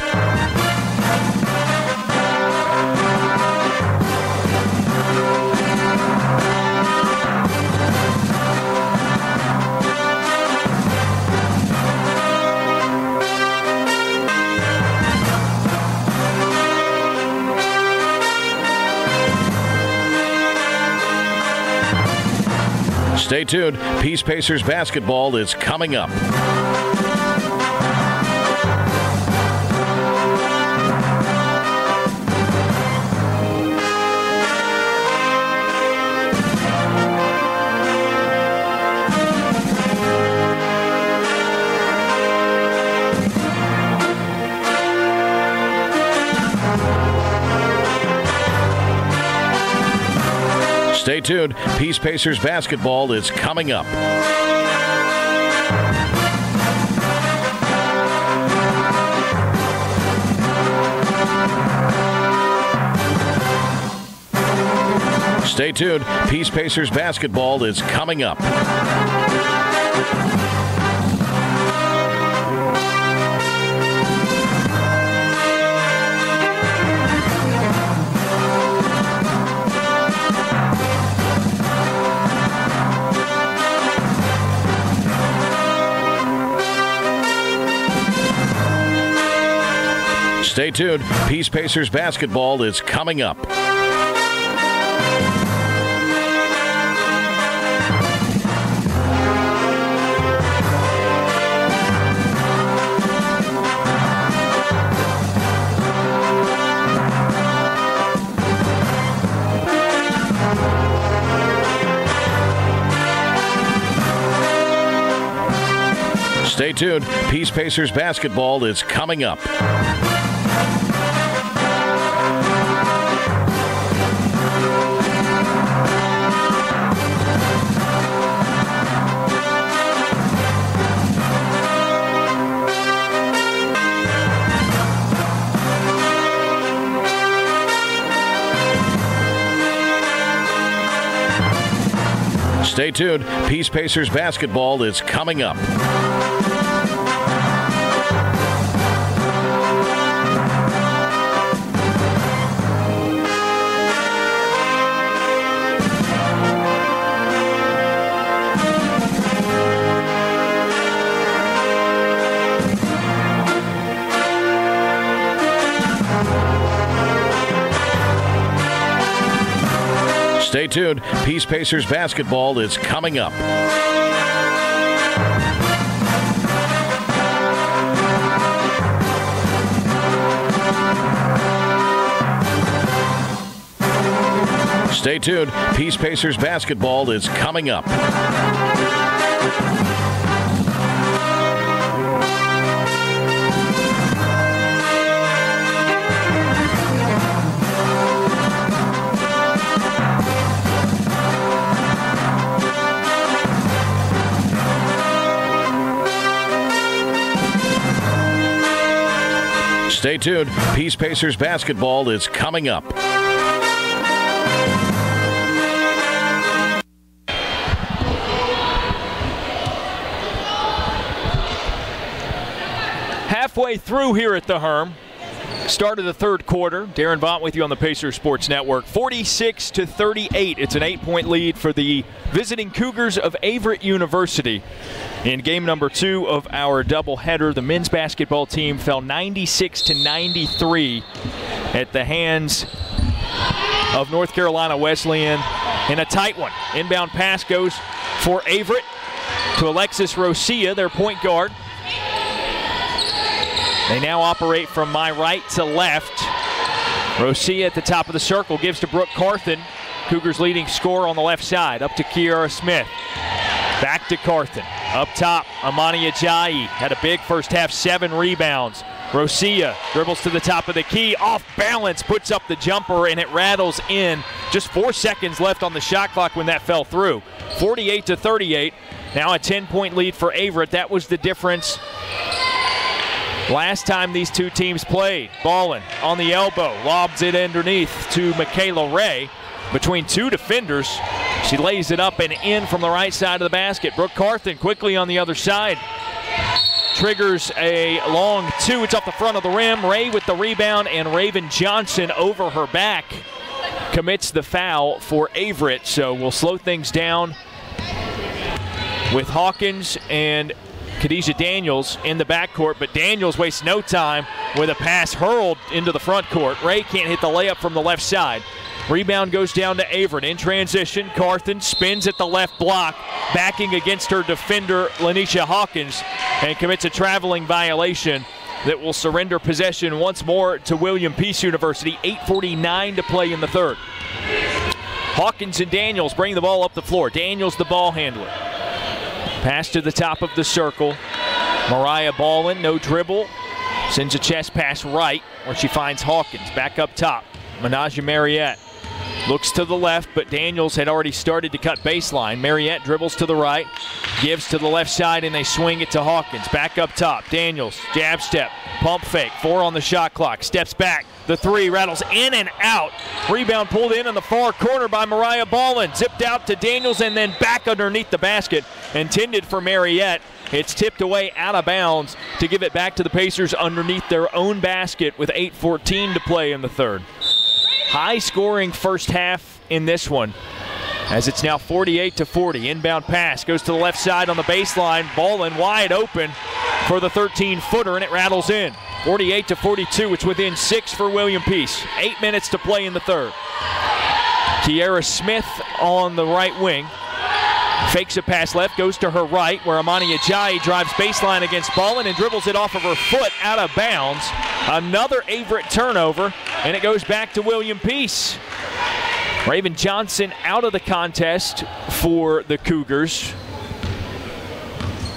Stay tuned. Peace Pacers basketball is coming up. Stay tuned. Peace Pacers basketball is coming up. Stay tuned. Peace Pacers basketball is coming up. Stay tuned. Peace Pacers basketball is coming up. Stay tuned. Peace Pacers basketball is coming up. Stay tuned. Peace Pacers basketball is coming up. Stay tuned. Peace Pacers basketball is coming up. Stay tuned. Peace Pacers basketball is coming up. Stay tuned. Peace Pacers basketball is coming up. Halfway through here at the Herm. Start of the third quarter. Darren Vaught with you on the Pacers Sports Network. 46-38. It's an 8-point lead for the visiting Cougars of Averett University. In game number 2 of our doubleheader, the men's basketball team fell 96-93 at the hands of North Carolina Wesleyan in a tight one. Inbound pass goes for Averett to Alexis Rosia, their point guard. They now operate from my right to left. Rosia at the top of the circle gives to Brooke Carthen, Cougars' leading scorer on the left side. Up to Kiara Smith. Back to Carthen. Up top, Amani Ajayi had a big first half, 7 rebounds. Rosia dribbles to the top of the key, off balance, puts up the jumper, and it rattles in. Just 4 seconds left on the shot clock when that fell through. 48-38. Now a 10-point lead for Averett. That was the difference last time these two teams played. Ballin on the elbow, lobs it underneath to Michaela Ray. Between 2 defenders, she lays it up and in from the right side of the basket. Brooke Carthen quickly on the other side. Triggers a long 2. It's off the front of the rim. Ray with the rebound, and Raven Johnson over her back commits the foul for Averett. So we'll slow things down with Hawkins and Khadijah Daniels in the backcourt, but Daniels wastes no time with a pass hurled into the front court. Ray can't hit the layup from the left side. Rebound goes down to Averett. In transition, Carthen spins at the left block, backing against her defender, Lanisha Hawkins, and commits a traveling violation that will surrender possession once more to William Peace University. 8:49 to play in the third. Hawkins and Daniels bring the ball up the floor. Daniels the ball handler. Pass to the top of the circle. Mariah Ballin, no dribble. Sends a chest pass right, where she finds Hawkins. Back up top. Menaja Mariette looks to the left, but Daniels had already started to cut baseline. Mariette dribbles to the right, gives to the left side, and they swing it to Hawkins. Back up top. Daniels, jab step, pump fake. 4 on the shot clock. Steps back. The 3 rattles in and out. Rebound pulled in the far corner by Mariah Ballin. Zipped out to Daniels and then back underneath the basket. Intended for Mariette. It's tipped away out of bounds to give it back to the Pacers underneath their own basket with 8:14 to play in the third. High-scoring first half in this one, as it's now 48-40. Inbound pass goes to the left side on the baseline. Ballin wide open for the 13-footer, and it rattles in. 48-42. It's within 6 for William Peace. 8 minutes to play in the third. Kiara Smith on the right wing. Fakes a pass left, goes to her right, where Amani Ajayi drives baseline against Ballin and dribbles it off of her foot out of bounds. Another Averett turnover, and it goes back to William Peace. Raven Johnson out of the contest for the Cougars.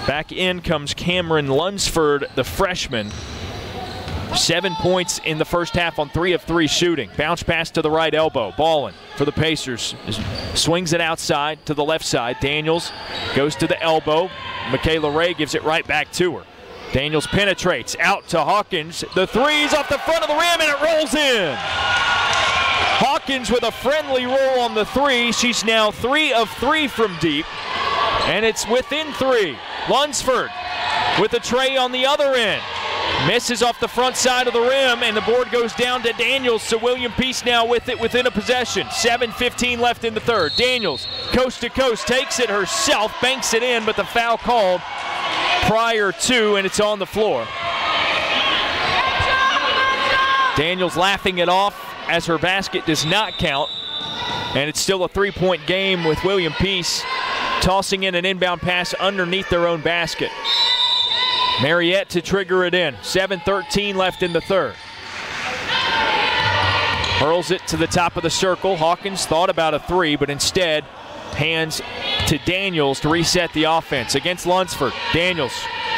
Back in comes Cameron Lunsford, the freshman. 7 points in the first half on 3 of 3 shooting. Bounce pass to the right elbow. Ballin for the Pacers. Swings it outside to the left side. Daniels goes to the elbow. Michaela Ray gives it right back to her. Daniels penetrates out to Hawkins. The 3's off the front of the rim, and it rolls in. Hawkins with a friendly roll on the 3. She's now 3 of 3 from deep, and it's within 3. Lunsford with a tray on the other end. Misses off the front side of the rim, and the board goes down to Daniels, so William Peace now with it within a possession. 7:15 left in the third. Daniels, coast to coast, takes it herself, banks it in, but the foul called prior to, and it's on the floor. Daniels laughing it off as her basket does not count. And it's still a 3-point game with William Peace tossing in an inbound pass underneath their own basket. Mariette to trigger it in. 7:13 left in the third. Hurls it to the top of the circle. Hawkins thought about a three, but instead hands to Daniels to reset the offense against Lunsford. Daniels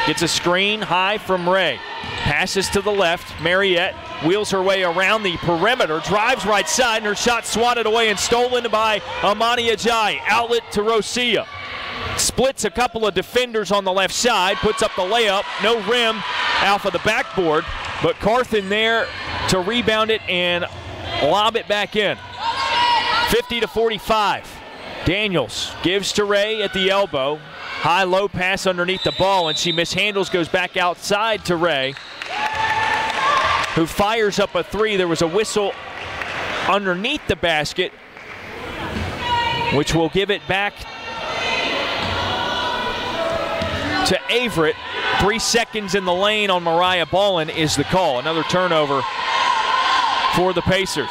gets a screen high from Ray. Passes to the left. Mariette wheels her way around the perimeter, drives right side, and her shot swatted away and stolen by Amani Ajayi. Outlet to Rosia. Splits a couple of defenders on the left side, puts up the layup, no rim off of the backboard, but Carthen there to rebound it and lob it back in. 50-45. Daniels gives to Ray at the elbow. High-low pass underneath the ball, and she mishandles, goes back outside to Ray, who fires up a three. There was a whistle underneath the basket, which will give it back to Averett. 3 seconds in the lane on Mariah Ballin is the call. Another turnover for the Pacers.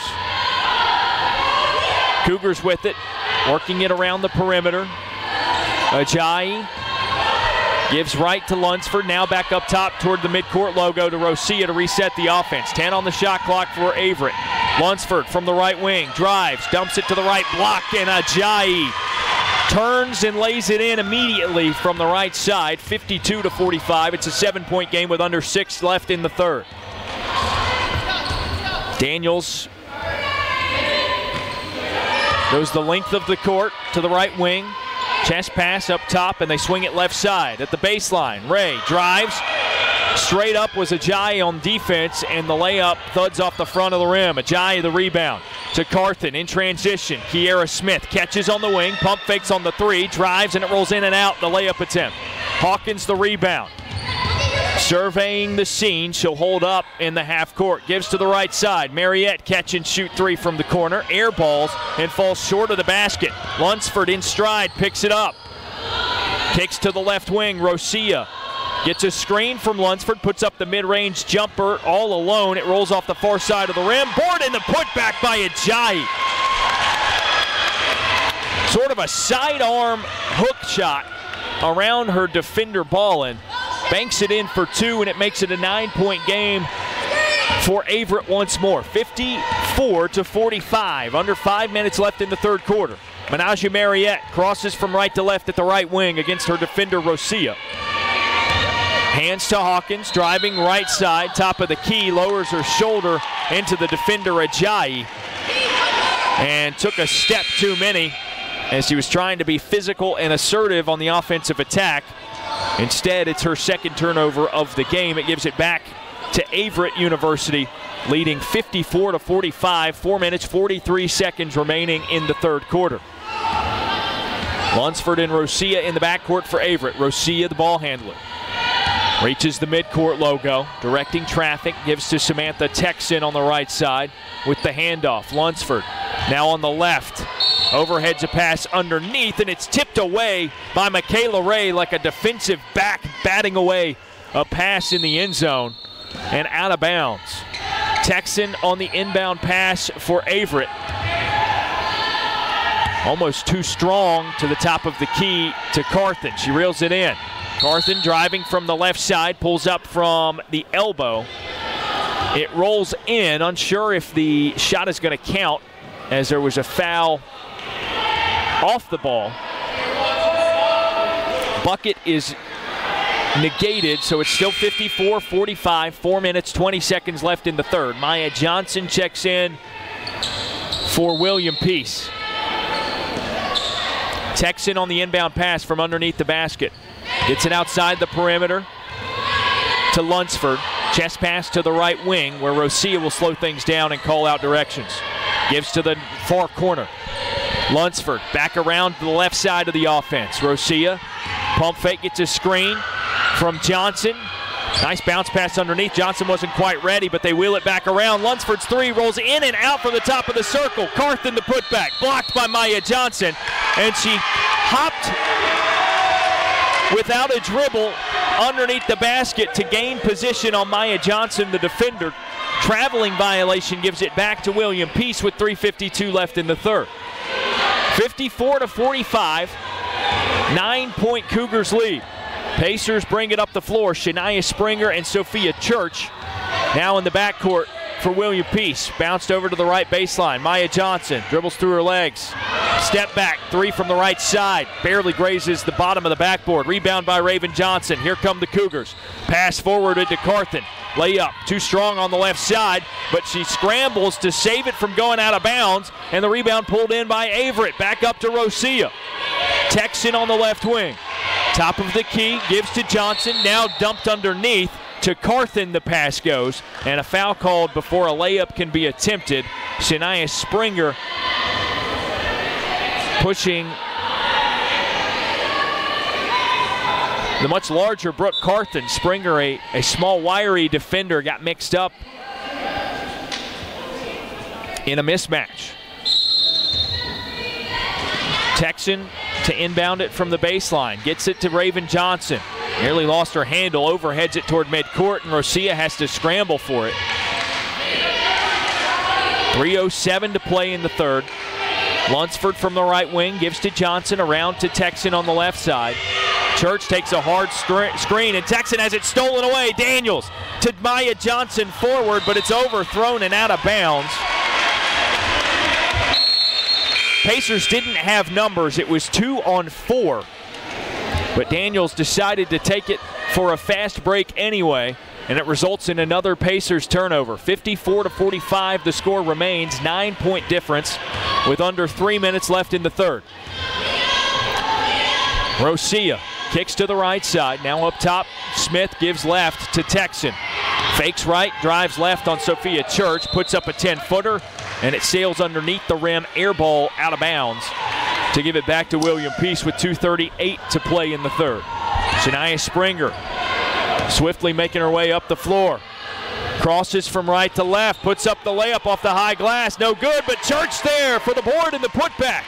Cougars with it, working it around the perimeter. Ajayi gives right to Lunsford, now back up top toward the midcourt logo to Rosia to reset the offense. 10 on the shot clock for Averett. Lunsford from the right wing, drives, dumps it to the right block, and Ajayi turns and lays it in immediately from the right side. 52-45. It's a 7-point game with under 6 left in the third. Daniels goes the length of the court to the right wing. Chest pass up top, and they swing it left side at the baseline. Ray drives. Straight up was Ajayi on defense, and the layup thuds off the front of the rim. Ajayi the rebound to Carthen in transition. Kiera Smith catches on the wing, pump fakes on the three, drives, and it rolls in and out, the layup attempt. Hawkins the rebound. Surveying the scene, she'll hold up in the half court. Gives to the right side. Mariette catch and shoot three from the corner. Air balls and falls short of the basket. Lunsford in stride, picks it up. Kicks to the left wing. Rosia gets a screen from Lunsford, puts up the mid-range jumper all alone. It rolls off the far side of the rim. Board and the putback by Ajayi. Sort of a sidearm hook shot around her defender Ballin. Banks it in for two, and it makes it a 9-point game for Averett once more. 54-45. Under 5 minutes left in the third quarter. Menage Mariette crosses from right to left at the right wing against her defender Rosia. Hands to Hawkins, driving right side, top of the key, lowers her shoulder into the defender Ajayi, and took a step too many as she was trying to be physical and assertive on the offensive attack. Instead, it's her second turnover of the game. It gives it back to Averett University, leading 54-45, 4 minutes, 43 seconds remaining in the third quarter. Lunsford and Rosia in the backcourt for Averett. Rosia, the ball handler. Reaches the midcourt logo, directing traffic, gives to Samantha Texan on the right side with the handoff. Lunsford now on the left. Overheads a pass underneath, and it's tipped away by Michaela Ray like a defensive back batting away a pass in the end zone and out of bounds. Texan on the inbound pass for Averett. Almost too strong to the top of the key to Carthen. She reels it in. Carthen driving from the left side, pulls up from the elbow. It rolls in, unsure if the shot is going to count as there was a foul off the ball. Bucket is negated, so it's still 54-45, 4 minutes, 20 seconds left in the third. Maya Johnson checks in for William Peace. Texan on the inbound pass from underneath the basket. Gets it outside the perimeter to Lunsford. Chest pass to the right wing where Rosia will slow things down and call out directions. Gives to the far corner. Lunsford back around to the left side of the offense. Rosia, pump fake, gets a screen from Johnson. Nice bounce pass underneath. Johnson wasn't quite ready, but they wheel it back around. Lunsford's three rolls in and out from the top of the circle. Carthen the putback, blocked by Maya Johnson, and she hopped without a dribble underneath the basket to gain position on Maya Johnson, the defender. Traveling violation gives it back to William Peace with 3:52 left in the third. 54-45, 9-point Cougars lead. Pacers bring it up the floor. Shania Springer and Sophia Church now in the backcourt for William Peace. Bounced over to the right baseline. Maya Johnson dribbles through her legs. Step back, three from the right side. Barely grazes the bottom of the backboard. Rebound by Raven Johnson. Here come the Cougars. Pass forward into Carthen. Layup, too strong on the left side, but she scrambles to save it from going out of bounds, and the rebound pulled in by Averett. Back up to Rosia. Texan on the left wing. Top of the key, gives to Johnson, now dumped underneath. To Carthen the pass goes, and a foul called before a layup can be attempted. Shania Springer pushing the much larger Brooke Carthen. Springer, a small, wiry defender, got mixed up in a mismatch. Texan to inbound it from the baseline. Gets it to Raven Johnson. Nearly lost her handle, overheads it toward midcourt, and Rosia has to scramble for it. 3:07 to play in the third. Lunsford from the right wing gives to Johnson, around to Texan on the left side. Church takes a hard screen, and Texan has it stolen away. Daniels to Maya Johnson forward, but it's overthrown and out of bounds. Pacers didn't have numbers. It was 2 on 4. But Daniels decided to take it for a fast break anyway, and it results in another Pacers turnover. 54-45 the score remains, 9-point difference with under 3 minutes left in the third. Rosia kicks to the right side, now up top. Smith gives left to Texan. Fakes right, drives left on Sophia Church, puts up a 10-footer, and it sails underneath the rim, air ball out of bounds to give it back to William Peace with 2:38 to play in the third. Shania Springer swiftly making her way up the floor. Crosses from right to left, puts up the layup off the high glass. No good, but Church there for the board and the putback.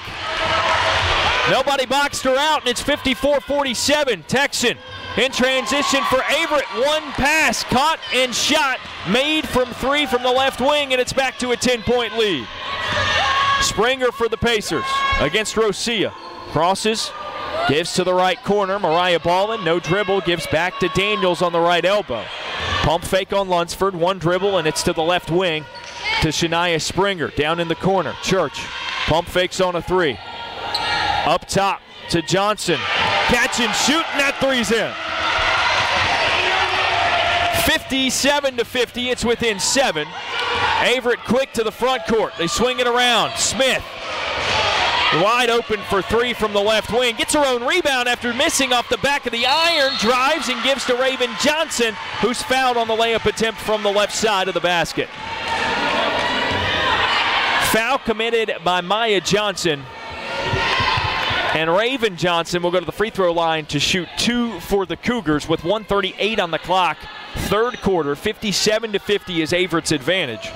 Nobody boxed her out, and it's 54-47. Texan in transition for Averett. One pass, caught and shot, made from three from the left wing, and it's back to a 10-point lead. Springer for the Pacers against Rosia. Crosses, gives to the right corner. Mariah Ballin, no dribble, gives back to Daniels on the right elbow. Pump fake on Lunsford, one dribble, and it's to the left wing to Shania Springer. Down in the corner, Church. Pump fakes on a three. Up top to Johnson. Catch and shoot, and that three's in. 57-50, it's within 7. Averett quick to the front court. They swing it around. Smith wide open for three from the left wing. Gets her own rebound after missing off the back of the iron. Drives and gives to Raven Johnson, who's fouled on the layup attempt from the left side of the basket. Foul committed by Maya Johnson. And Raven Johnson will go to the free throw line to shoot 2 for the Cougars with 1:38 on the clock. Third quarter, 57-50 is Averett's advantage.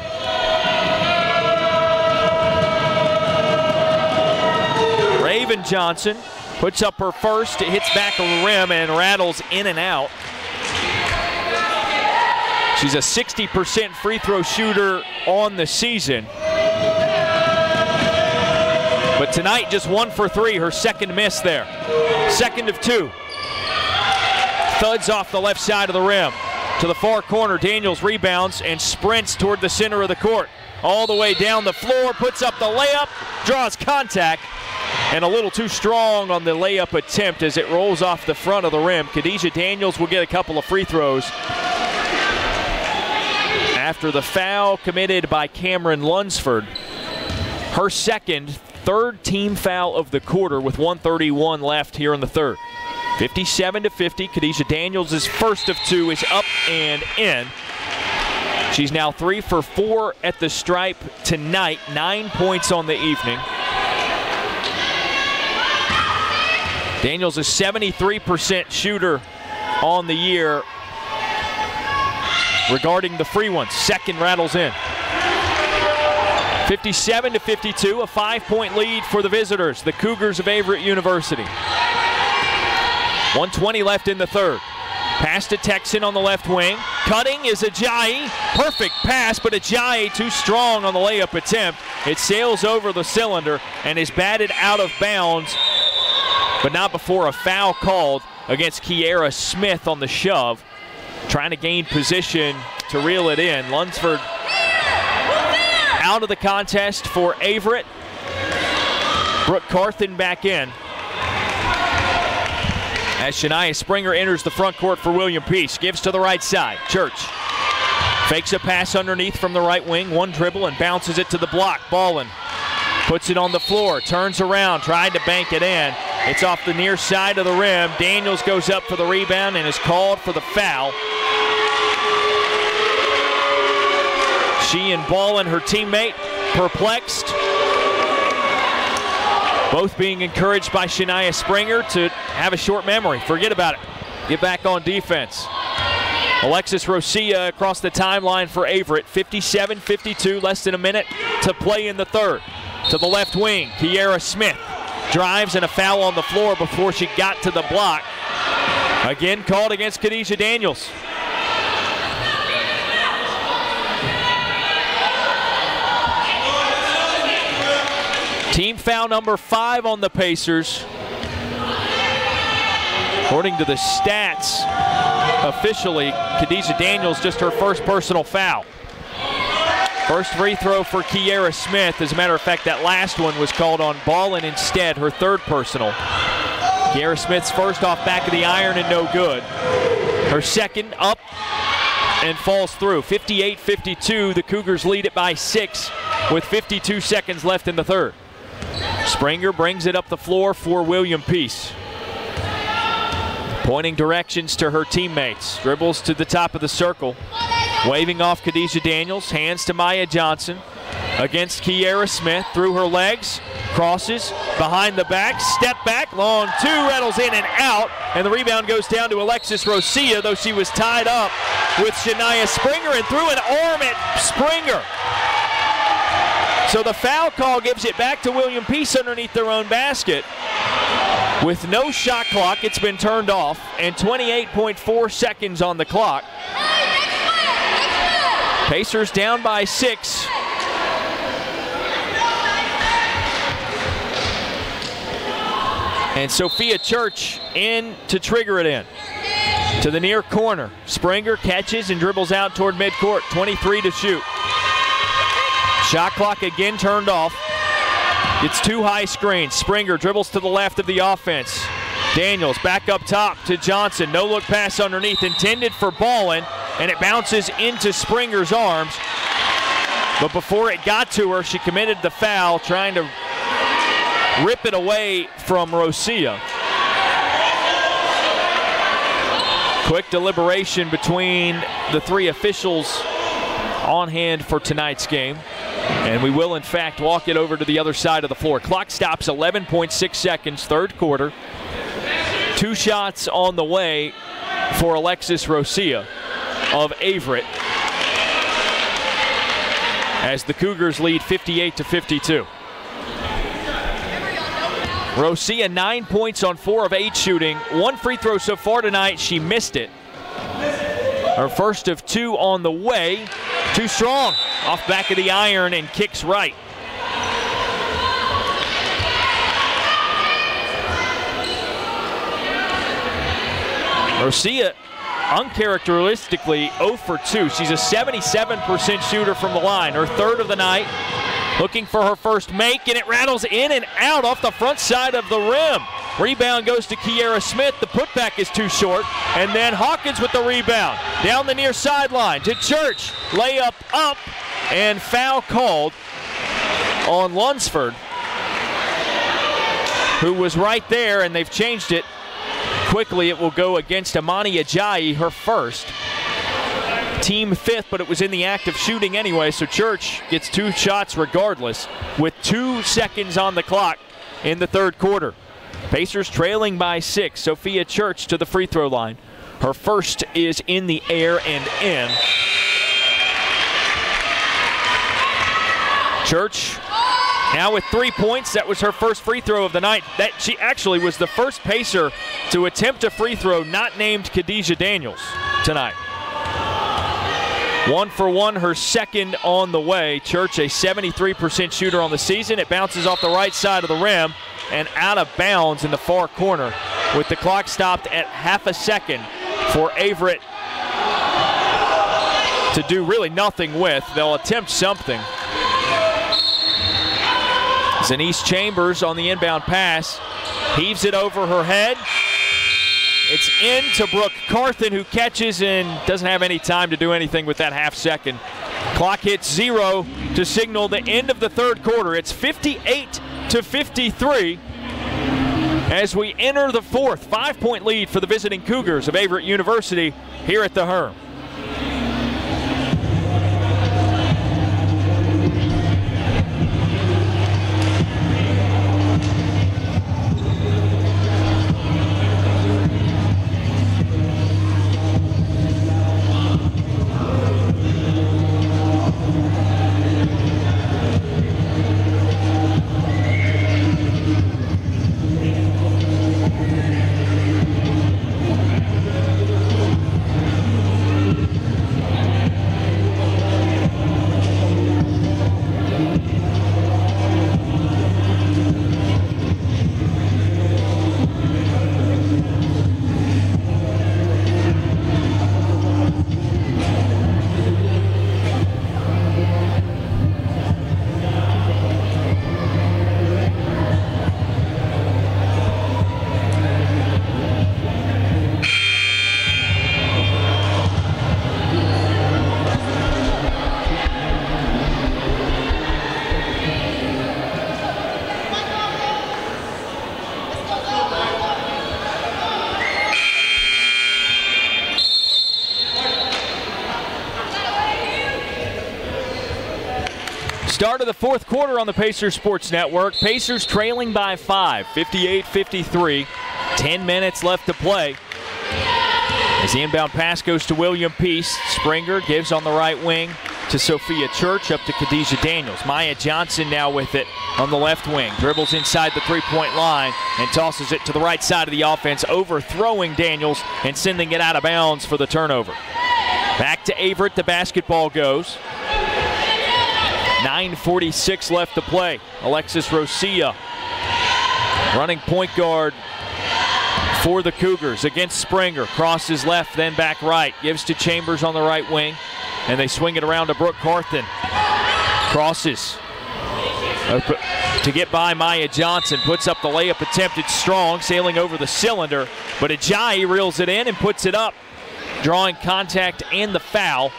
Raven Johnson puts up her first. It hits back of the rim and rattles in and out. She's a 60% free throw shooter on the season. But tonight, just 1 for 3, her second miss there. Second of 2. Thuds off the left side of the rim. To the far corner, Daniels rebounds and sprints toward the center of the court. All the way down the floor, puts up the layup, draws contact, and a little too strong on the layup attempt as it rolls off the front of the rim. Khadijah Daniels will get a couple of free throws after the foul committed by Cameron Lunsford. Her second, third team foul of the quarter with 1:31 left here in the third. 57-50. Khadijah Daniels' first of 2 is up and in. She's now 3 for 4 at the stripe tonight. 9 points on the evening. Daniels is 73% shooter on the year regarding the free ones. Second rattles in. 57-52, a 5-point lead for the visitors, the Cougars of Averett University. 1:20 left in the third. Pass to Texan on the left wing. Cutting is Ajayi. Perfect pass, but Ajayi too strong on the layup attempt. It sails over the cylinder and is batted out of bounds, but not before a foul called against Kiera Smith on the shove. Trying to gain position to reel it in. Lunsford out of the contest for Averett. Brooke Carthen back in as Shania Springer enters the front court for William Peace. Gives to the right side. Church fakes a pass underneath from the right wing. One dribble and bounces it to the block. Ballin puts it on the floor. Turns around. Tried to bank it in. It's off the near side of the rim. Daniels goes up for the rebound and is called for the foul. She and Ballin, her teammate, perplexed. Both being encouraged by Shania Springer to have a short memory. Forget about it. Get back on defense. Alexis Rosia across the timeline for Averett. 57-52, less than a minute to play in the third. To the left wing, Kiera Smith drives and a foul on the floor before she got to the block. Again called against Khadijah Daniels. Team foul number 5 on the Pacers. According to the stats, officially, Khadijah Daniels just her first personal foul. First free throw for Kiera Smith. As a matter of fact, that last one was called on Ballin instead, her third personal. Kiera Smith's first off back of the iron and no good. Her second up and falls through. 58-52, the Cougars lead it by 6 with 52 seconds left in the third. Springer brings it up the floor for William Peace. Pointing directions to her teammates. Dribbles to the top of the circle. Waving off Khadijah Daniels. Hands to Maya Johnson. Against Kiera Smith. Through her legs. Crosses. Behind the back. Step back. Long two. Rattles in and out. And the rebound goes down to Alexis Rosia, though she was tied up with Shania Springer and threw an arm at Springer. So the foul call gives it back to William Peace underneath their own basket. With no shot clock, it's been turned off, and 28.4 seconds on the clock. Pacers down by 6. And Sophia Church in to trigger it in. To the near corner. Springer catches and dribbles out toward midcourt. 23 to shoot. Shot clock again turned off. It's two high screens. Springer dribbles to the left of the offense. Daniels back up top to Johnson. No look pass underneath intended for Ballin, and it bounces into Springer's arms. But before it got to her, she committed the foul, trying to rip it away from Rosia. Quick deliberation between the three officials on hand for tonight's game. And we will, in fact, walk it over to the other side of the floor. Clock stops 11.6 seconds, third quarter. 2 shots on the way for Alexis Rosia of Averett as the Cougars lead 58-52. Rosia 9 points on 4 of 8 shooting. 1 free throw so far tonight. She missed it. Her first of 2 on the way. Too strong. Off back of the iron and kicks right. Rosia, uncharacteristically 0 for 2. She's a 77% shooter from the line. Her third of the night. Looking for her first make, and it rattles in and out off the front side of the rim. Rebound goes to Kiera Smith. The putback is too short. And then Hawkins with the rebound. Down the near sideline to Church. Layup up, and foul called on Lunsford, who was right there, and they've changed it. Quickly, it will go against Amani Ajayi, her first. Team 5th, but it was in the act of shooting anyway, so Church gets 2 shots regardless with 2 seconds on the clock in the third quarter. Pacers trailing by 6. Sophia Church to the free throw line. Her first is in the air and in. Church now with 3 points. That was her first free throw of the night. That she actually was the first Pacer to attempt a free throw not named Khadijah Daniels tonight. 1 for 1, her second on the way. Church, a 73% shooter on the season. It bounces off the right side of the rim and out of bounds in the far corner with the clock stopped at half a second for Averett to do really nothing with. They'll attempt something. Zenise Chambers on the inbound pass, heaves it over her head. It's in to Brooke Carthen, who catches and doesn't have any time to do anything with that half second. Clock hits 0 to signal the end of the third quarter. It's 58-53 as we enter the fourth. 5-point lead for the visiting Cougars of Averett University here at the Herm. Start of the fourth quarter on the Pacers Sports Network. Pacers trailing by 5, 58-53. 10 minutes left to play. As the inbound pass goes to William Peace, Springer gives on the right wing to Sophia Church, up to Khadijah Daniels. Maya Johnson now with it on the left wing. Dribbles inside the three-point line and tosses it to the right side of the offense, overthrowing Daniels and sending it out of bounds for the turnover. Back to Averett, the basketball goes. 9:46 left to play. Alexis Rosia running point guard for the Cougars against Springer. Crosses left, then back right. Gives to Chambers on the right wing, and they swing it around to Brooke Carthen. Crosses to get by Maya Johnson. Puts up the layup attempt. It's strong, sailing over the cylinder, but Ajayi reels it in and puts it up, drawing contact and the foul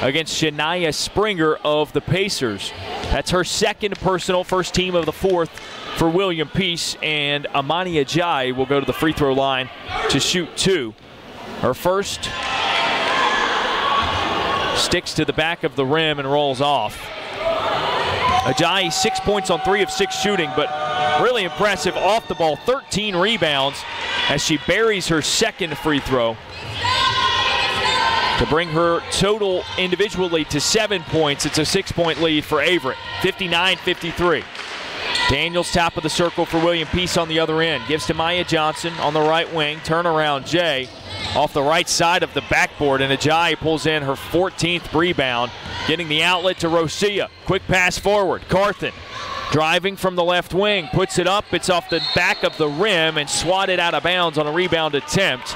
against Shania Springer of the Pacers. That's her second personal, first team of the fourth for William Peace, and Amani Ajayi will go to the free throw line to shoot 2. Her first sticks to the back of the rim and rolls off. Ajayi 6 points on 3 of 6 shooting, but really impressive off the ball. 13 rebounds as she buries her second free throw to bring her total individually to 7 points. It's a 6-point lead for Averett, 59-53. Daniels top of the circle for William Peace on the other end. Gives to Maya Johnson on the right wing. Turnaround Jay off the right side of the backboard, and Ajayi pulls in her 14th rebound, getting the outlet to Rosia. Quick pass forward. Carthen driving from the left wing, puts it up. It's off the back of the rim and swatted out of bounds on a rebound attempt.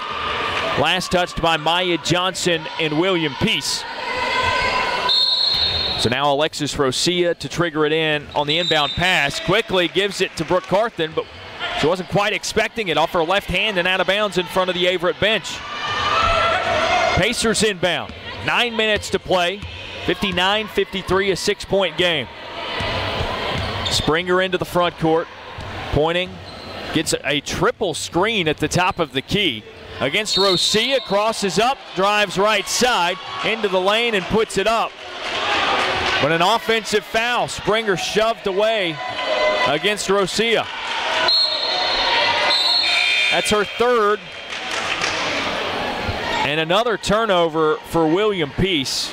Last touched by Maya Johnson and William Peace. So now Alexis Rosia to trigger it in on the inbound pass. Quickly gives it to Brooke Carthen, but she wasn't quite expecting it. Off her left hand and out of bounds in front of the Averett bench. Pacers inbound. 9 minutes to play. 59-53, a 6-point game. Springer into the front court. Pointing. Gets a triple screen at the top of the key. Against Rosia, crosses up, drives right side into the lane and puts it up. But an offensive foul. Springer shoved away against Rosia. That's her third. And another turnover for William Peace.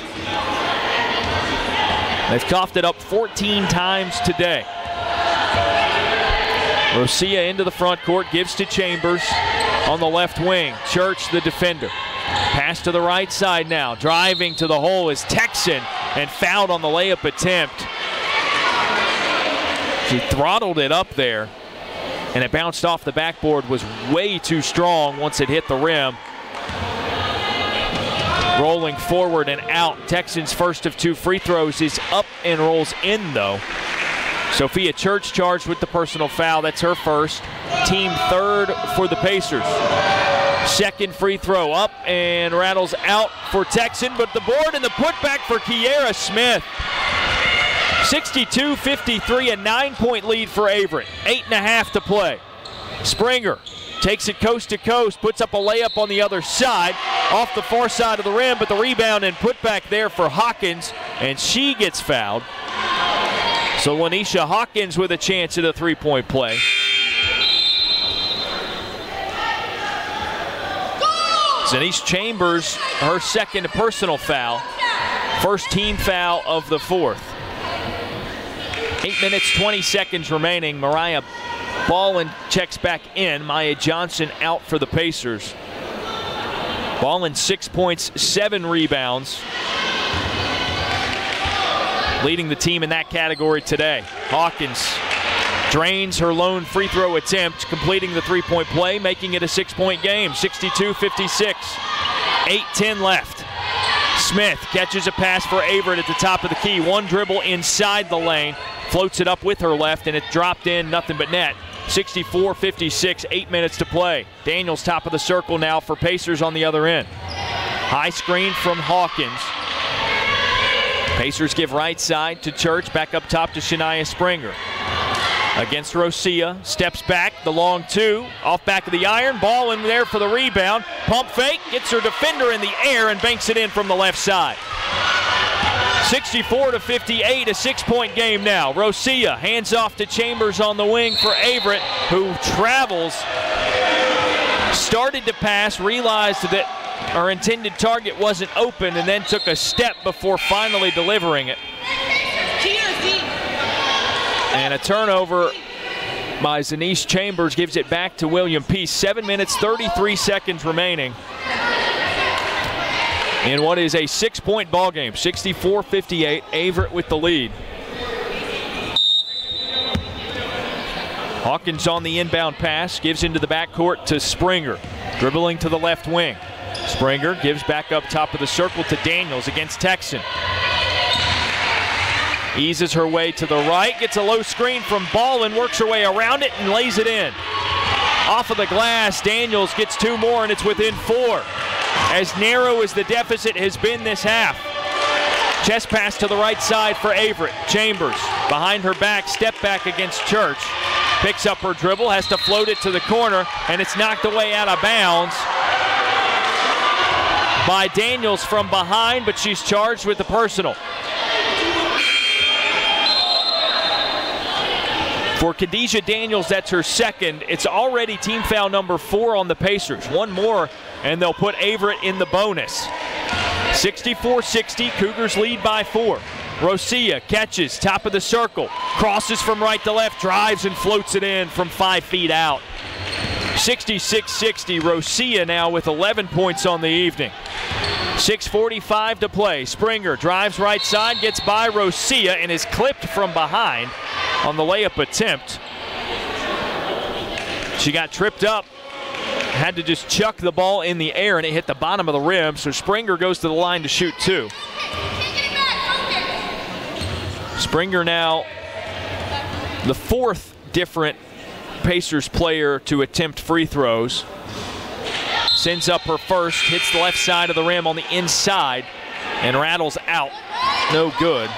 They've coughed it up 14 times today. Rosia into the front court, gives to Chambers on the left wing. Church, the defender. Pass to the right side now. Driving to the hole is Texan and fouled on the layup attempt. She throttled it up there, and it bounced off the backboard, was way too strong once it hit the rim. Rolling forward and out. Texan's first of 2 free throws is up and rolls in, though. Sophia Church charged with the personal foul. That's her first. Team third for the Pacers. Second free throw up and rattles out for Texan, but the board and the putback for Kiera Smith. 62-53, a 9-point lead for Averett. 8.5 to play. Springer takes it coast to coast, puts up a layup on the other side, off the far side of the rim, but the rebound and putback there for Hawkins, and she gets fouled. So Lanisha Hawkins with a chance at a 3-point play. Zanice Chambers, her second personal foul. First team foul of the fourth. 8 minutes, 20 seconds remaining. Mariah Ballin checks back in. Maya Johnson out for the Pacers. Ballin 6 points, 7 rebounds. Leading the team in that category today. Hawkins drains her lone free throw attempt, completing the 3-point play, making it a 6-point game. 62-56. 8:10 left. Smith catches a pass for Averett at the top of the key. One dribble inside the lane. Floats it up with her left, and it dropped in, nothing but net. 64-56, 8 minutes to play. Daniels top of the circle now for Pacers on the other end. High screen from Hawkins. Pacers give right side to Church, back up top to Shania Springer. Against Rosia, steps back, the long 2, off back of the iron, ball in there for the rebound. Pump fake, gets her defender in the air and banks it in from the left side. 64-58, a 6-point game now. Rosia hands off to Chambers on the wing for Averett, who travels, started to pass, realized that her intended target wasn't open, and then took a step before finally delivering it. And a turnover by Zanice Chambers gives it back to William Peace. 7 minutes, 33 seconds remaining in what is a 6-point ball game. 64-58, Averett with the lead. Hawkins on the inbound pass, gives into the backcourt to Springer, dribbling to the left wing. Springer gives back up top of the circle to Daniels against Texan. Eases her way to the right, gets a low screen from Ballin, works her way around it and lays it in. Off of the glass, Daniels gets 2 more and it's within 4. As narrow as the deficit has been this half. Chest pass to the right side for Averett. Chambers behind her back, step back against Church. Picks up her dribble, has to float it to the corner, and it's knocked away out of bounds by Daniels from behind, but she's charged with the personal. For Khadijah Daniels, that's her second. It's already team foul number 4 on the Pacers. 1 more, and they'll put Averett in the bonus. 64-60, Cougars lead by 4. Rosia catches, top of the circle, crosses from right to left, drives and floats it in from 5 feet out. 66-60, Rosia now with 11 points on the evening. 6:45 to play. Springer drives right side, gets by Rosia, and is clipped from behind on the layup attempt. She got tripped up, had to just chuck the ball in the air, and it hit the bottom of the rim, so Springer goes to the line to shoot 2. Springer now the 4th different Pacers player to attempt free throws. Sends up her first, hits the left side of the rim on the inside, and rattles out. No good.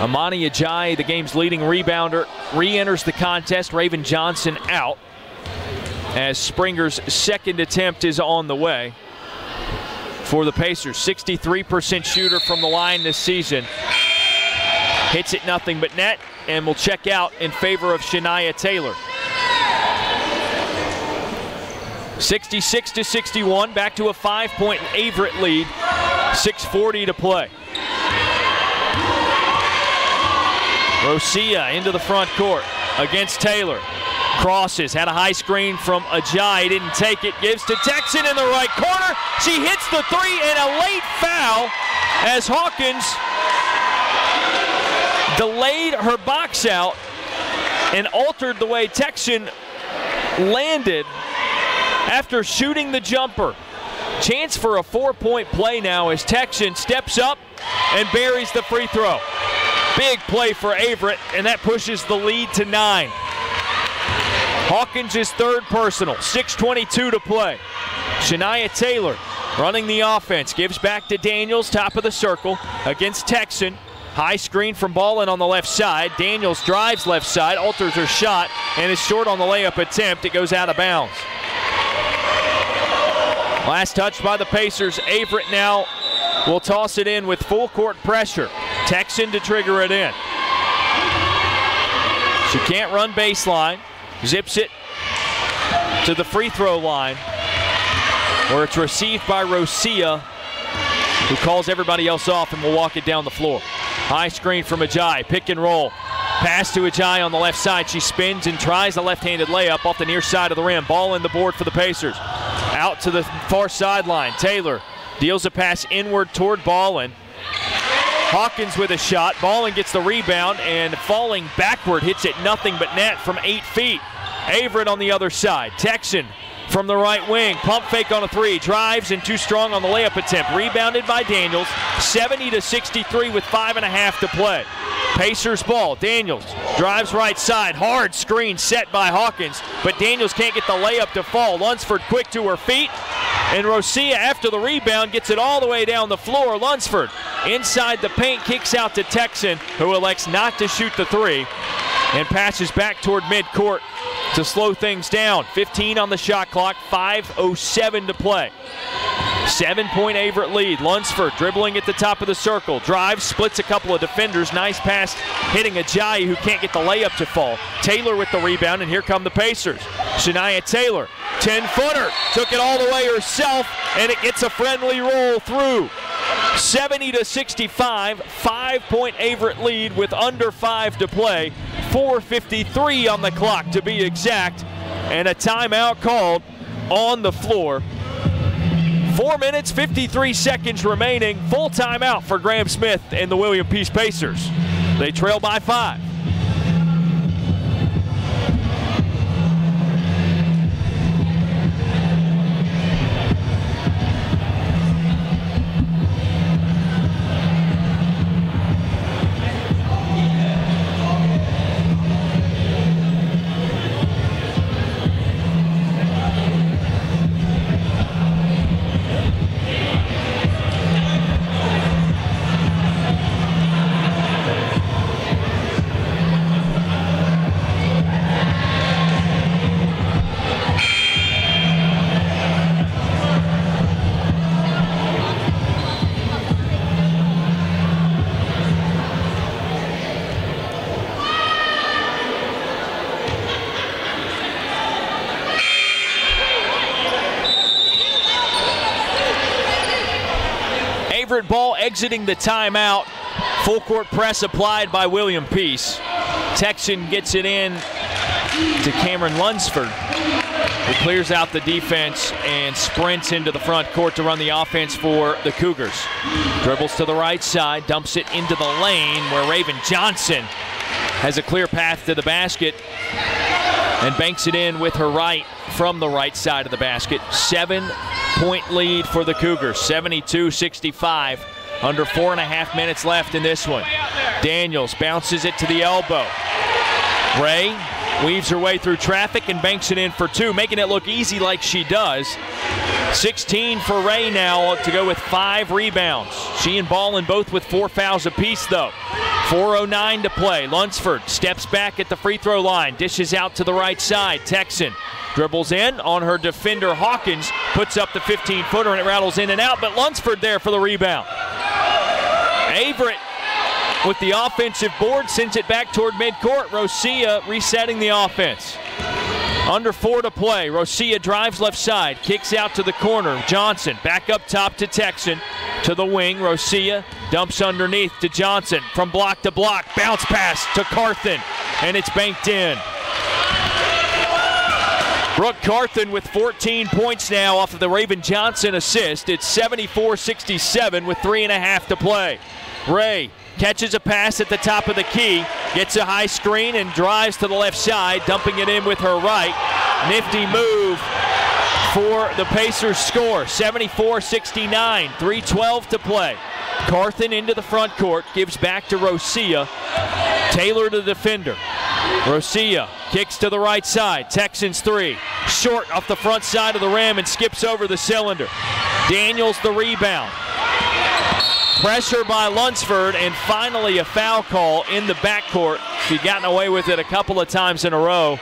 Amani Ajayi, the game's leading rebounder, re-enters the contest. Raven Johnson out as Springer's second attempt is on the way for the Pacers. 63% shooter from the line this season. Hits it nothing but net, and will check out in favor of Shania Taylor. 66-61, back to a 5-point Averett lead. 6:40 to play. Rosia into the front court against Taylor. Crosses, had a high screen from Ajayi, didn't take it, gives to Texan in the right corner. She hits the three and a late foul as Hawkins delayed her box out and altered the way Texan landed after shooting the jumper. Chance for a 4-point play now as Texan steps up and buries the free throw. Big play for Averett, and that pushes the lead to 9. Hawkins' third personal, 6:22 to play. Shania Taylor running the offense, gives back to Daniels, top of the circle against Texan. High screen from Ballin on the left side. Daniels drives left side, alters her shot, and is short on the layup attempt. It goes out of bounds. Last touch by the Pacers. Averett now will toss it in with full court pressure. Texan to trigger it in. She can't run baseline. Zips it to the free throw line, where it's received by Rosia, who calls everybody else off and will walk it down the floor. High screen from Ajayi, pick and roll. Pass to Ajayi on the left side. She spins and tries a left-handed layup off the near side of the rim. Ball in the board for the Pacers. Out to the far sideline. Taylor deals a pass inward toward Ballin. Hawkins with a shot. Ballin gets the rebound and falling backward hits it nothing but net from 8 feet. Averett on the other side. Texan from the right wing. Pump fake on a three. Drives and too strong on the layup attempt. Rebounded by Daniels. 70-63 with 5.5 to play. Pacers ball. Daniels drives right side. Hard screen set by Hawkins, but Daniels can't get the layup to fall. Lunsford quick to her feet, and Rosia after the rebound gets it all the way down the floor. Lunsford inside the paint, kicks out to Texan, who elects not to shoot the three and passes back toward midcourt to slow things down. 15 on the shot clock, 5:07 to play. 7-point Averett lead. Lunsford dribbling at the top of the circle. Drives, splits a couple of defenders. Nice pass hitting Ajayi, who can't get the layup to fall. Taylor with the rebound, and here come the Pacers. Shania Taylor, 10-footer. Took it all the way herself, and it gets a friendly roll through. 70-65, 5-point Averett lead with under 5 to play. 4:53 on the clock to be exact, and a timeout called on the floor. 4 minutes, 53 seconds remaining. Full timeout for Graham Smith and the William Peace Pacers. They trail by 5. Ball exiting the timeout. Full court press applied by William Peace. Texan gets it in to Cameron Lunsford, who clears out the defense and sprints into the front court to run the offense for the Cougars. Dribbles to the right side, dumps it into the lane where Raven Johnson has a clear path to the basket and banks it in with her right from the right side of the basket. 7-point lead for the Cougars, 72-65. Under 4.5 minutes left in this one. Daniels bounces it to the elbow. Ray weaves her way through traffic and banks it in for 2, making it look easy like she does. 16 for Ray now to go with 5 rebounds. She and Ballin both with 4 fouls apiece though. 4:09 to play. Lunsford steps back at the free throw line, dishes out to the right side. Texan dribbles in on her defender Hawkins, puts up the 15-footer and it rattles in and out, but Lunsford there for the rebound. Averett with the offensive board sends it back toward midcourt. Rosia resetting the offense. Under 4 to play. Rosia drives left side, kicks out to the corner. Johnson back up top to Texan. To the wing, Rosia dumps underneath to Johnson. From block to block, bounce pass to Carthen, and it's banked in. Brooke Carthen with 14 points now off of the Raven Johnson assist. It's 74-67 with 3.5 to play. Ray catches a pass at the top of the key, gets a high screen and drives to the left side, dumping it in with her right. Nifty move for the Pacers score. 74-69, 3:12 to play. Carthen into the front court, gives back to Rosia. Taylor to the defender. Rosia kicks to the right side. Texans three. Short off the front side of the rim and skips over the cylinder. Daniels the rebound. Pressure by Lunsford, and finally a foul call in the backcourt. She'd gotten away with it a couple of times in a row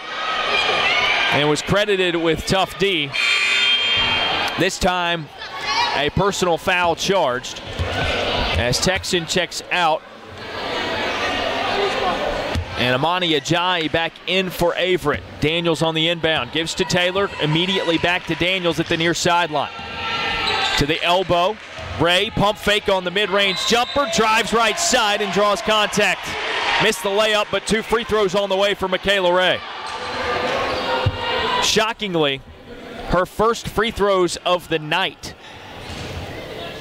and was credited with tough D. This time, a personal foul charged as Texan checks out. And Amani Ajayi back in for Averett. Daniels on the inbound. Gives to Taylor. Immediately back to Daniels at the near sideline. To the elbow. Ray, pump fake on the mid-range jumper. Drives right side and draws contact. Missed the layup, but 2 free throws on the way for Michaela Ray. Shockingly, her first free throws of the night.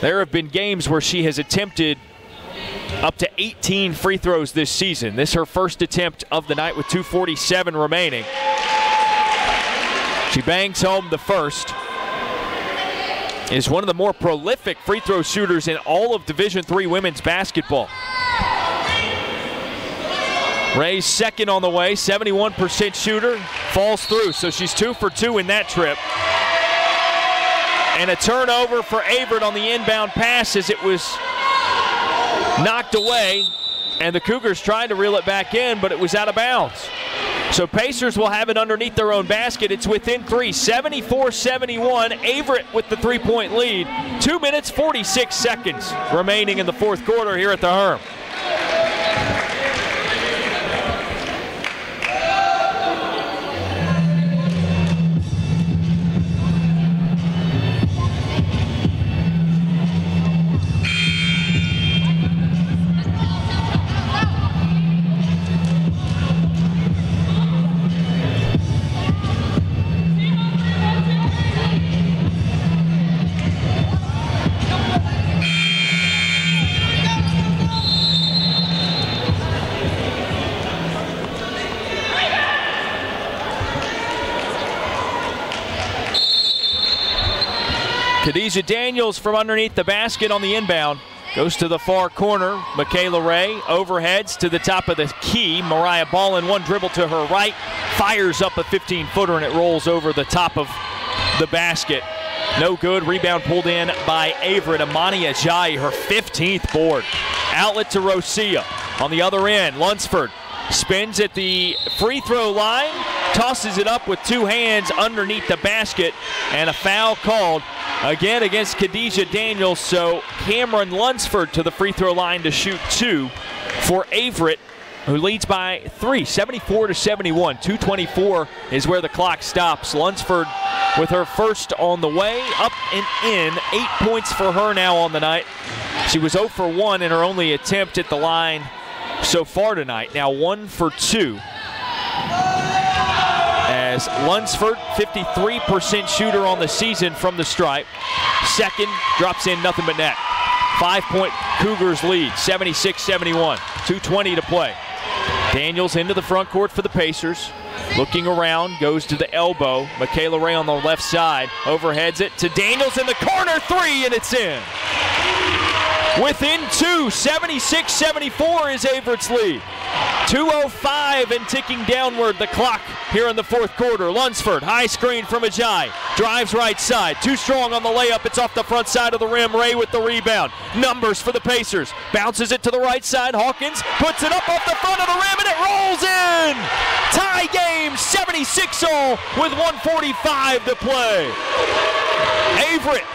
There have been games where she has attempted up to 18 free throws this season. This is her first attempt of the night with 2:47 remaining. She bangs home the first. Is one of the more prolific free throw shooters in all of Division III women's basketball. Ray's second on the way, 71% shooter, falls through, so she's 2 for 2 in that trip. And a turnover for Averett on the inbound pass as it was knocked away, and the Cougars tried to reel it back in, but it was out of bounds. So Pacers will have it underneath their own basket. It's within 3, 74-71. Averett with the 3-point lead. 2 minutes, 46 seconds remaining in the fourth quarter here at the Herm. Khadijah Daniels from underneath the basket on the inbound. Goes to the far corner. Michaela Ray overheads to the top of the key. Mariah Ballin, one dribble to her right. Fires up a 15-footer and it rolls over the top of the basket. No good. Rebound pulled in by Averett. Amani Ajayi, her 15th board. Outlet to Rosia. On the other end, Lunsford spins at the free throw line. Tosses it up with 2 hands underneath the basket. And a foul called again against Khadijah Daniels, so Cameron Lunsford to the free throw line to shoot 2 for Averett, who leads by 3, 74-71. 2:24 is where the clock stops. Lunsford with her first on the way, up and in. 8 points for her now on the night. She was 0 for 1 in her only attempt at the line so far tonight. Now 1 for 2. As Lunsford, 53% shooter on the season from the stripe. Second, drops in nothing but net. 5-point Cougars lead, 76-71. 2:20 to play. Daniels into the front court for the Pacers. Looking around, goes to the elbow. Michaela Ray on the left side. Overheads it to Daniels in the corner, 3, and it's in. Within 2, 76-74 is Averett's lead. 2:05 and ticking downward the clock here in the fourth quarter. Lunsford, high screen from Ajayi. Drives right side. Too strong on the layup. It's off the front side of the rim. Ray with the rebound. Numbers for the Pacers. Bounces it to the right side. Hawkins puts it up off the front of the rim and it rolls in. Tie game, 76-all with 1:45 to play. Averett.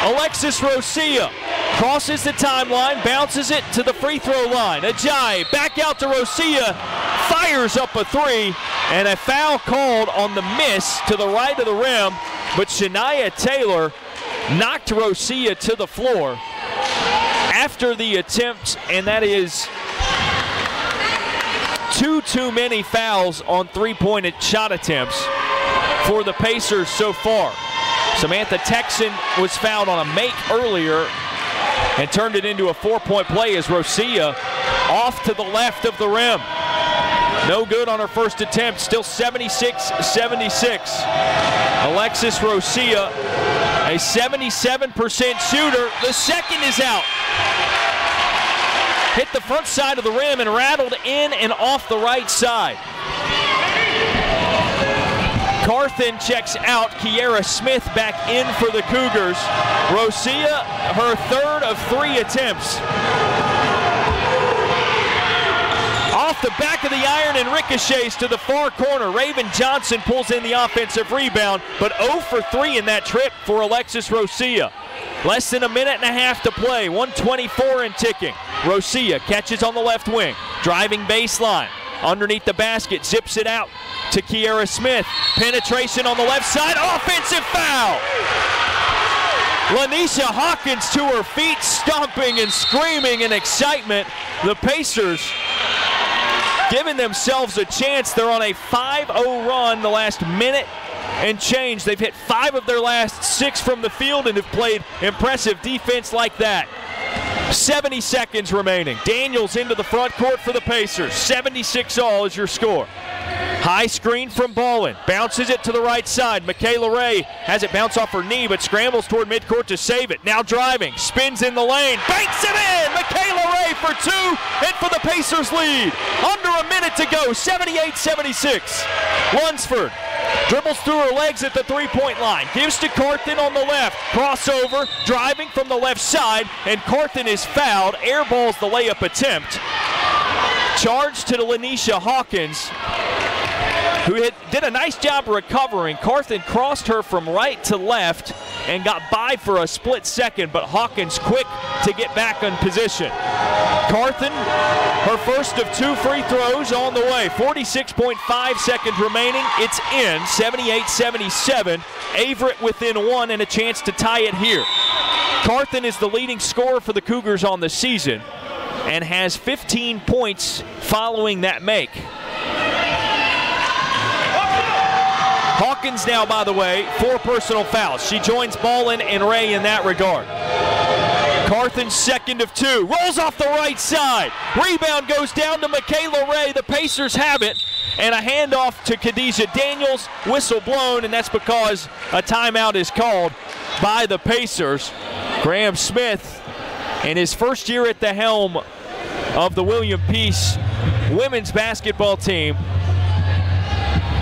Alexis Rosia crosses the timeline, bounces it to the free throw line. Ajayi back out to Rosia, fires up a 3, and a foul called on the miss to the right of the rim, but Shania Taylor knocked Rosia to the floor after the attempt, and that is 2 too many fouls on 3-point shot attempts. for the Pacers so far. Samantha Texan was fouled on a make earlier and turned it into a 4-point play as Rosia off to the left of the rim. No good on her first attempt, still 76-76. Alexis Rosia, a 77% shooter. The second is out. Hit the front side of the rim and rattled in and off the right side. Carthen checks out. Kiera Smith back in for the Cougars. Rosia, her third of 3 attempts. Off the back of the iron and ricochets to the far corner. Raven Johnson pulls in the offensive rebound, but 0 for 3 in that trip for Alexis Rosia. Less than a minute and a half to play, 1:24 and ticking. Rosia catches on the left wing, driving baseline. Underneath the basket, zips it out to Kiera Smith. Penetration on the left side, offensive foul! Lanisha Hawkins to her feet, stomping and screaming in excitement. The Pacers giving themselves a chance. They're on a 5-0 run the last minute and change. They've hit 5 of their last 6 from the field and have played impressive defense like that. 70 seconds remaining. Daniels into the front court for the Pacers. 76-all is your score. High screen from Ballin. Bounces it to the right side. Michaela Ray has it bounce off her knee, but scrambles toward midcourt to save it. Now driving. Spins in the lane. Banks it in! Michaela Ray for 2 and for the Pacers lead. Under a minute to go. 78-76. Lunsford dribbles through her legs at the three-point line. Gives to Carthen on the left. Crossover. Driving from the left side. And Carthen is fouled. Airballs the layup attempt. Charge to the Lanisha Hawkins, who did a nice job recovering. Carthen crossed her from right to left and got by for a split second, but Hawkins quick to get back in position. Carthen, her first of 2 free throws on the way. 46.5 seconds remaining. It's in, 78-77. Averett within 1 and a chance to tie it here. Carthen is the leading scorer for the Cougars on the season and has 15 points following that make. Hawkins now, by the way, 4 personal fouls. She joins Ballin and Ray in that regard. Carthen's second of 2. Rolls off the right side. Rebound goes down to Michaela Ray. The Pacers have it. And a handoff to Khadijah Daniels. Whistle blown, and that's because a timeout is called by the Pacers. Graham Smith, in his first year at the helm of the William Peace women's basketball team,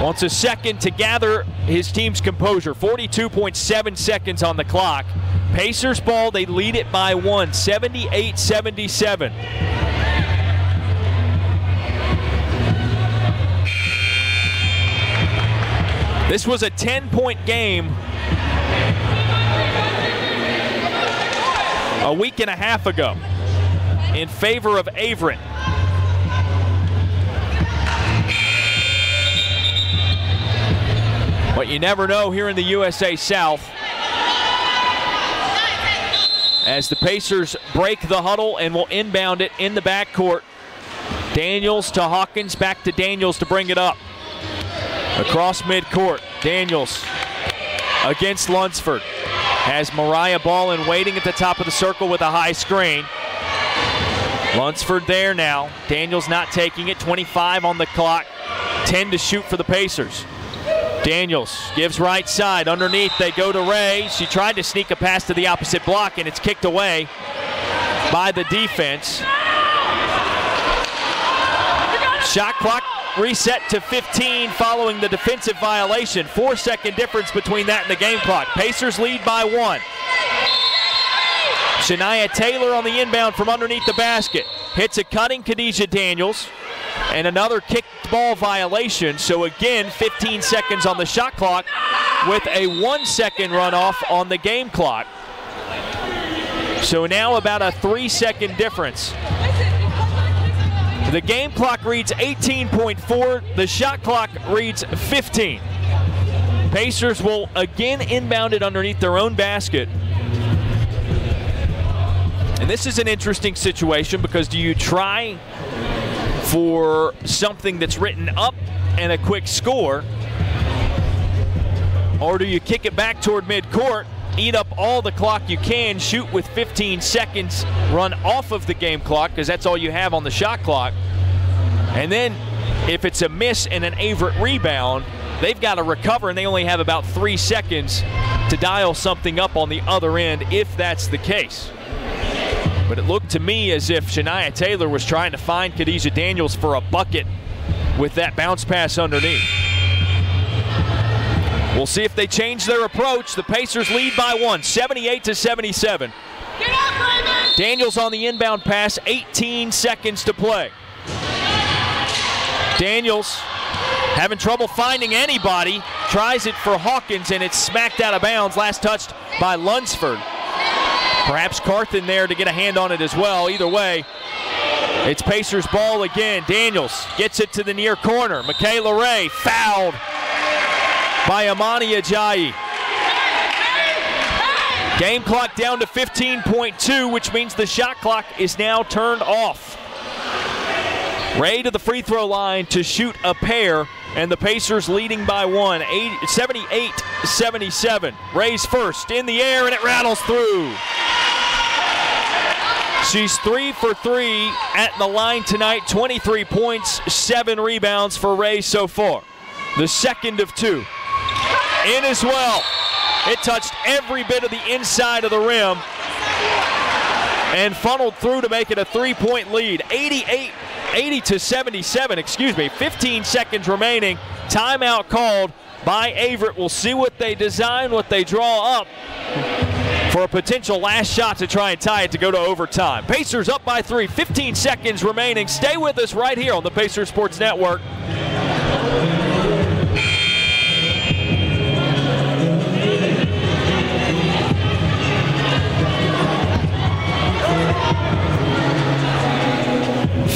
wants a second to gather his team's composure. 42.7 seconds on the clock. Pacers ball, they lead it by 1, 78-77. This was a 10-point game a week and a half ago in favor of Averett. But you never know here in the USA South, as the Pacers break the huddle and will inbound it in the backcourt. Daniels to Hawkins, back to Daniels to bring it up. Across midcourt, Daniels against Lunsford. Has Mariah Ballin waiting at the top of the circle with a high screen. Lunsford there now. Daniels not taking it, 25 on the clock. 10 to shoot for the Pacers. Daniels gives right side. Underneath, they go to Ray. She tried to sneak a pass to the opposite block, and it's kicked away by the defense. Shot clock reset to 15 following the defensive violation. 4-second difference between that and the game clock. Pacers lead by 1. Shania Taylor on the inbound from underneath the basket. Hits a cutting Khadijah Daniels. And another kicked ball violation. So again, 15 seconds on the shot clock with a 1-second runoff on the game clock. So now about a 3-second difference. The game clock reads 18.4. The shot clock reads 15. Pacers will again inbound it underneath their own basket. And this is an interesting situation because do you try for something that's written up and a quick score, Or do you kick it back toward midcourt, eat up all the clock you can, shoot with 15 seconds, run off of the game clock because that's all you have on the shot clock. And then if it's a miss and an Averett rebound, they've got to recover, and they only have about 3 seconds to dial something up on the other end if that's the case. But it looked to me as if Shania Taylor was trying to find Khadijah Daniels for a bucket with that bounce pass underneath. We'll see if they change their approach. The Pacers lead by 1, 78-77. Daniels on the inbound pass, 18 seconds to play. Daniels having trouble finding anybody, tries it for Hawkins, and it's smacked out of bounds, last touched by Lunsford. Perhaps Carthen there to get a hand on it as well. Either way, it's Pacers ball again. Daniels gets it to the near corner. Michaela Ray fouled by Amani Ajayi. Game clock down to 15.2, which means the shot clock is now turned off. Ray to the free throw line to shoot a pair, and the Pacers leading by 1, 78-77. Ray's first in the air, and it rattles through. She's 3 for 3 at the line tonight, 23 points, 7 rebounds for Ray so far. The second of 2. In as well. It touched every bit of the inside of the rim and funneled through to make it a 3-point lead. 80-77, 15 seconds remaining. Timeout called by Averett. We'll see what they design, what they draw up for a potential last shot to try and tie it to go to overtime. Pacers up by 3, 15 seconds remaining. Stay with us right here on the Pacers Sports Network.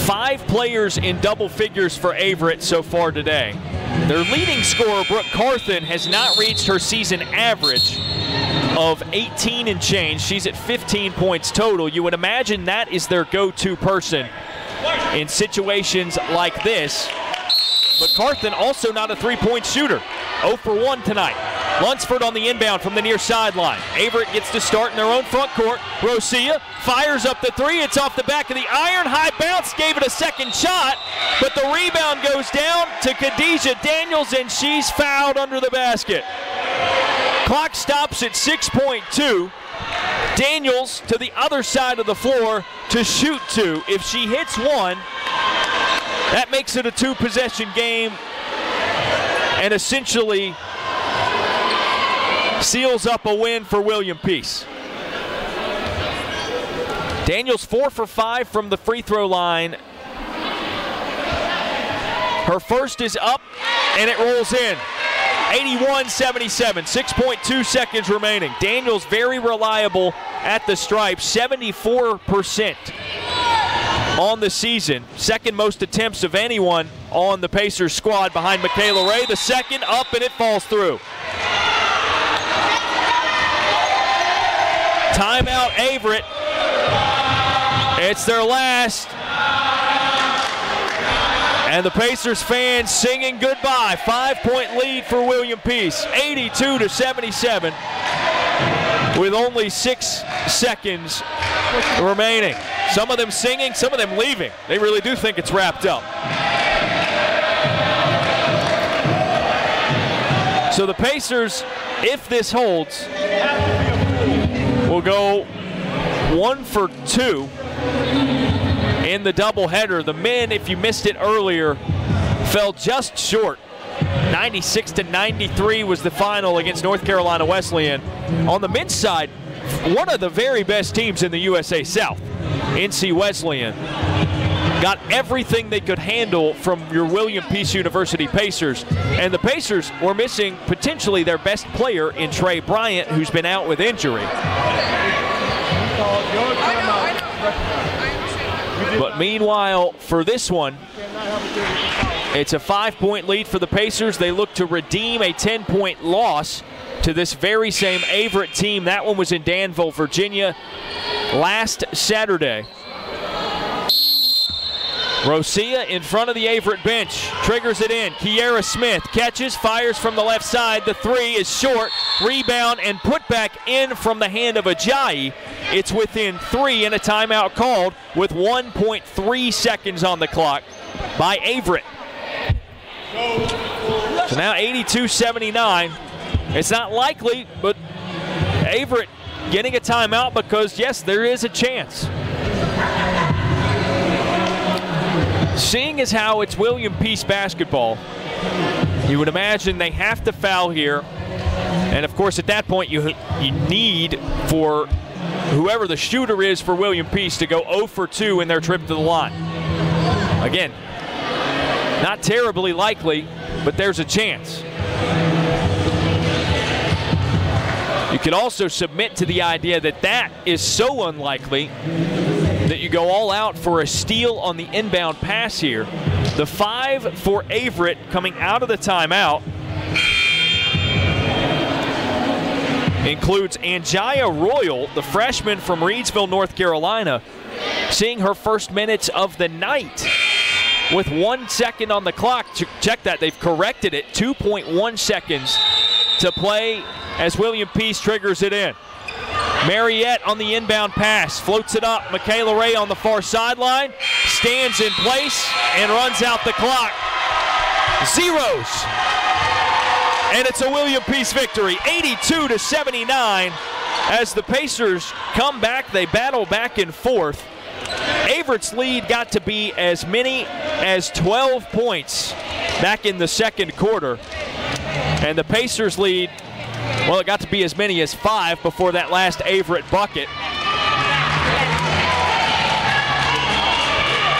Five players in double figures for Averett so far today. Their leading scorer, Brooke Carthen, has not reached her season average of 18 and change. She's at 15 points total. You would imagine that is their go-to person in situations like this. But Carthen also not a three-point shooter. 0 for 1 tonight. Lunsford on the inbound from the near sideline. Averett gets to start in their own front court. Rosia fires up the 3. It's off the back of the iron. High bounce, gave it a second shot, but the rebound goes down to Khadijah Daniels, and she's fouled under the basket. Clock stops at 6.2. Daniels to the other side of the floor to shoot 2. If she hits 1, that makes it a 2-possession game and essentially seals up a win for William Peace. Daniels 4 for 5 from the free throw line. Her first is up, and it rolls in. 81-77, 6.2 seconds remaining. Daniels very reliable at the stripe, 74% on the season. Second most attempts of anyone on the Pacers squad behind Michaela Ray. The second up, and it falls through. Timeout Averett. It's their last. And the Pacers fans singing goodbye. 5-point lead for William Peace. 82-77 with only 6 seconds remaining. Some of them singing, some of them leaving. They really do think it's wrapped up. So the Pacers, if this holds, will go 1 for 2 in the doubleheader. The men, if you missed it earlier, fell just short. 96-93 was the final against North Carolina Wesleyan. On the men's side, one of the very best teams in the USA South, NC Wesleyan, got everything they could handle from your William Peace University Pacers. And the Pacers were missing potentially their best player in Trey Bryant, who's been out with injury. But meanwhile, for this one, it's a 5-point lead for the Pacers. They look to redeem a 10-point loss to this very same Averett team. That one was in Danville, Virginia, last Saturday. Rosia in front of the Averett bench, triggers it in. Kiera Smith catches, fires from the left side. The three is short, rebound, and put back in from the hand of Ajayi. It's within 3 and a timeout called with 1.3 seconds on the clock by Averett. So now 82-79. It's not likely, but Averett getting a timeout because, yes, there is a chance. Seeing as how it's William Peace basketball, you would imagine they have to foul here. And, of course, at that point, you need for whoever the shooter is for William Peace to go 0 for 2 in their trip to the line. Again, not terribly likely, but there's a chance. You can also submit to the idea that that is so unlikely that you go all out for a steal on the inbound pass here. The 5 for Averett coming out of the timeout includes Anjaya Royal, the freshman from Reidsville, North Carolina, seeing her first minutes of the night with 1 second on the clock. Check that, they've corrected it, 2.1 seconds to play as William Peace triggers it in. Mariette on the inbound pass, floats it up. Michaela Ray on the far sideline, stands in place and runs out the clock. Zeros. And it's a William Peace victory, 82-79. As the Pacers come back, they battle back and forth. Averett's lead got to be as many as 12 points back in the second quarter. And the Pacers lead, well, it got to be as many as 5 before that last Averett bucket.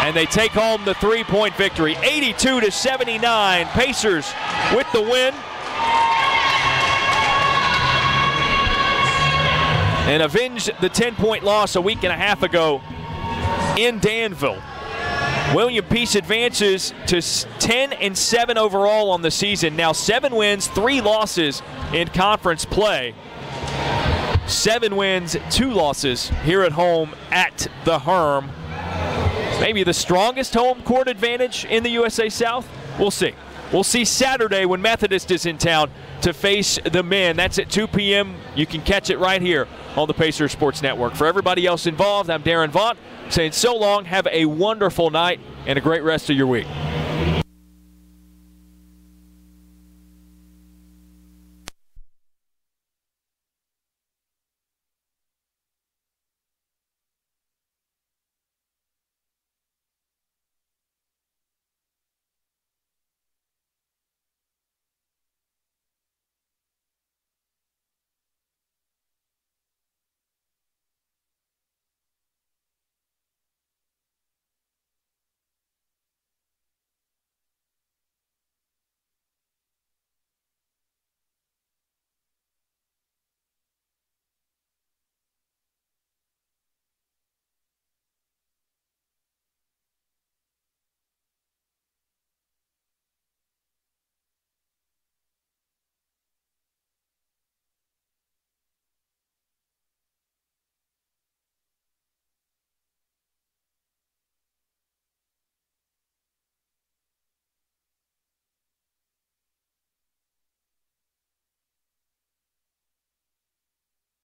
And they take home the 3-point victory, 82-79. Pacers with the win. And avenge the 10-point loss a week and a half ago in Danville. William Peace advances to 10-7 overall on the season. Now 7 wins, 3 losses in conference play. 7 wins, 2 losses here at home at the Herm. Maybe the strongest home court advantage in the USA South? We'll see. We'll see Saturday when Methodist is in town to face the men. That's at 2 p.m. You can catch it right here on the Pacers Sports Network. For everybody else involved, I'm Darren Vaught saying so long, have a wonderful night, and a great rest of your week.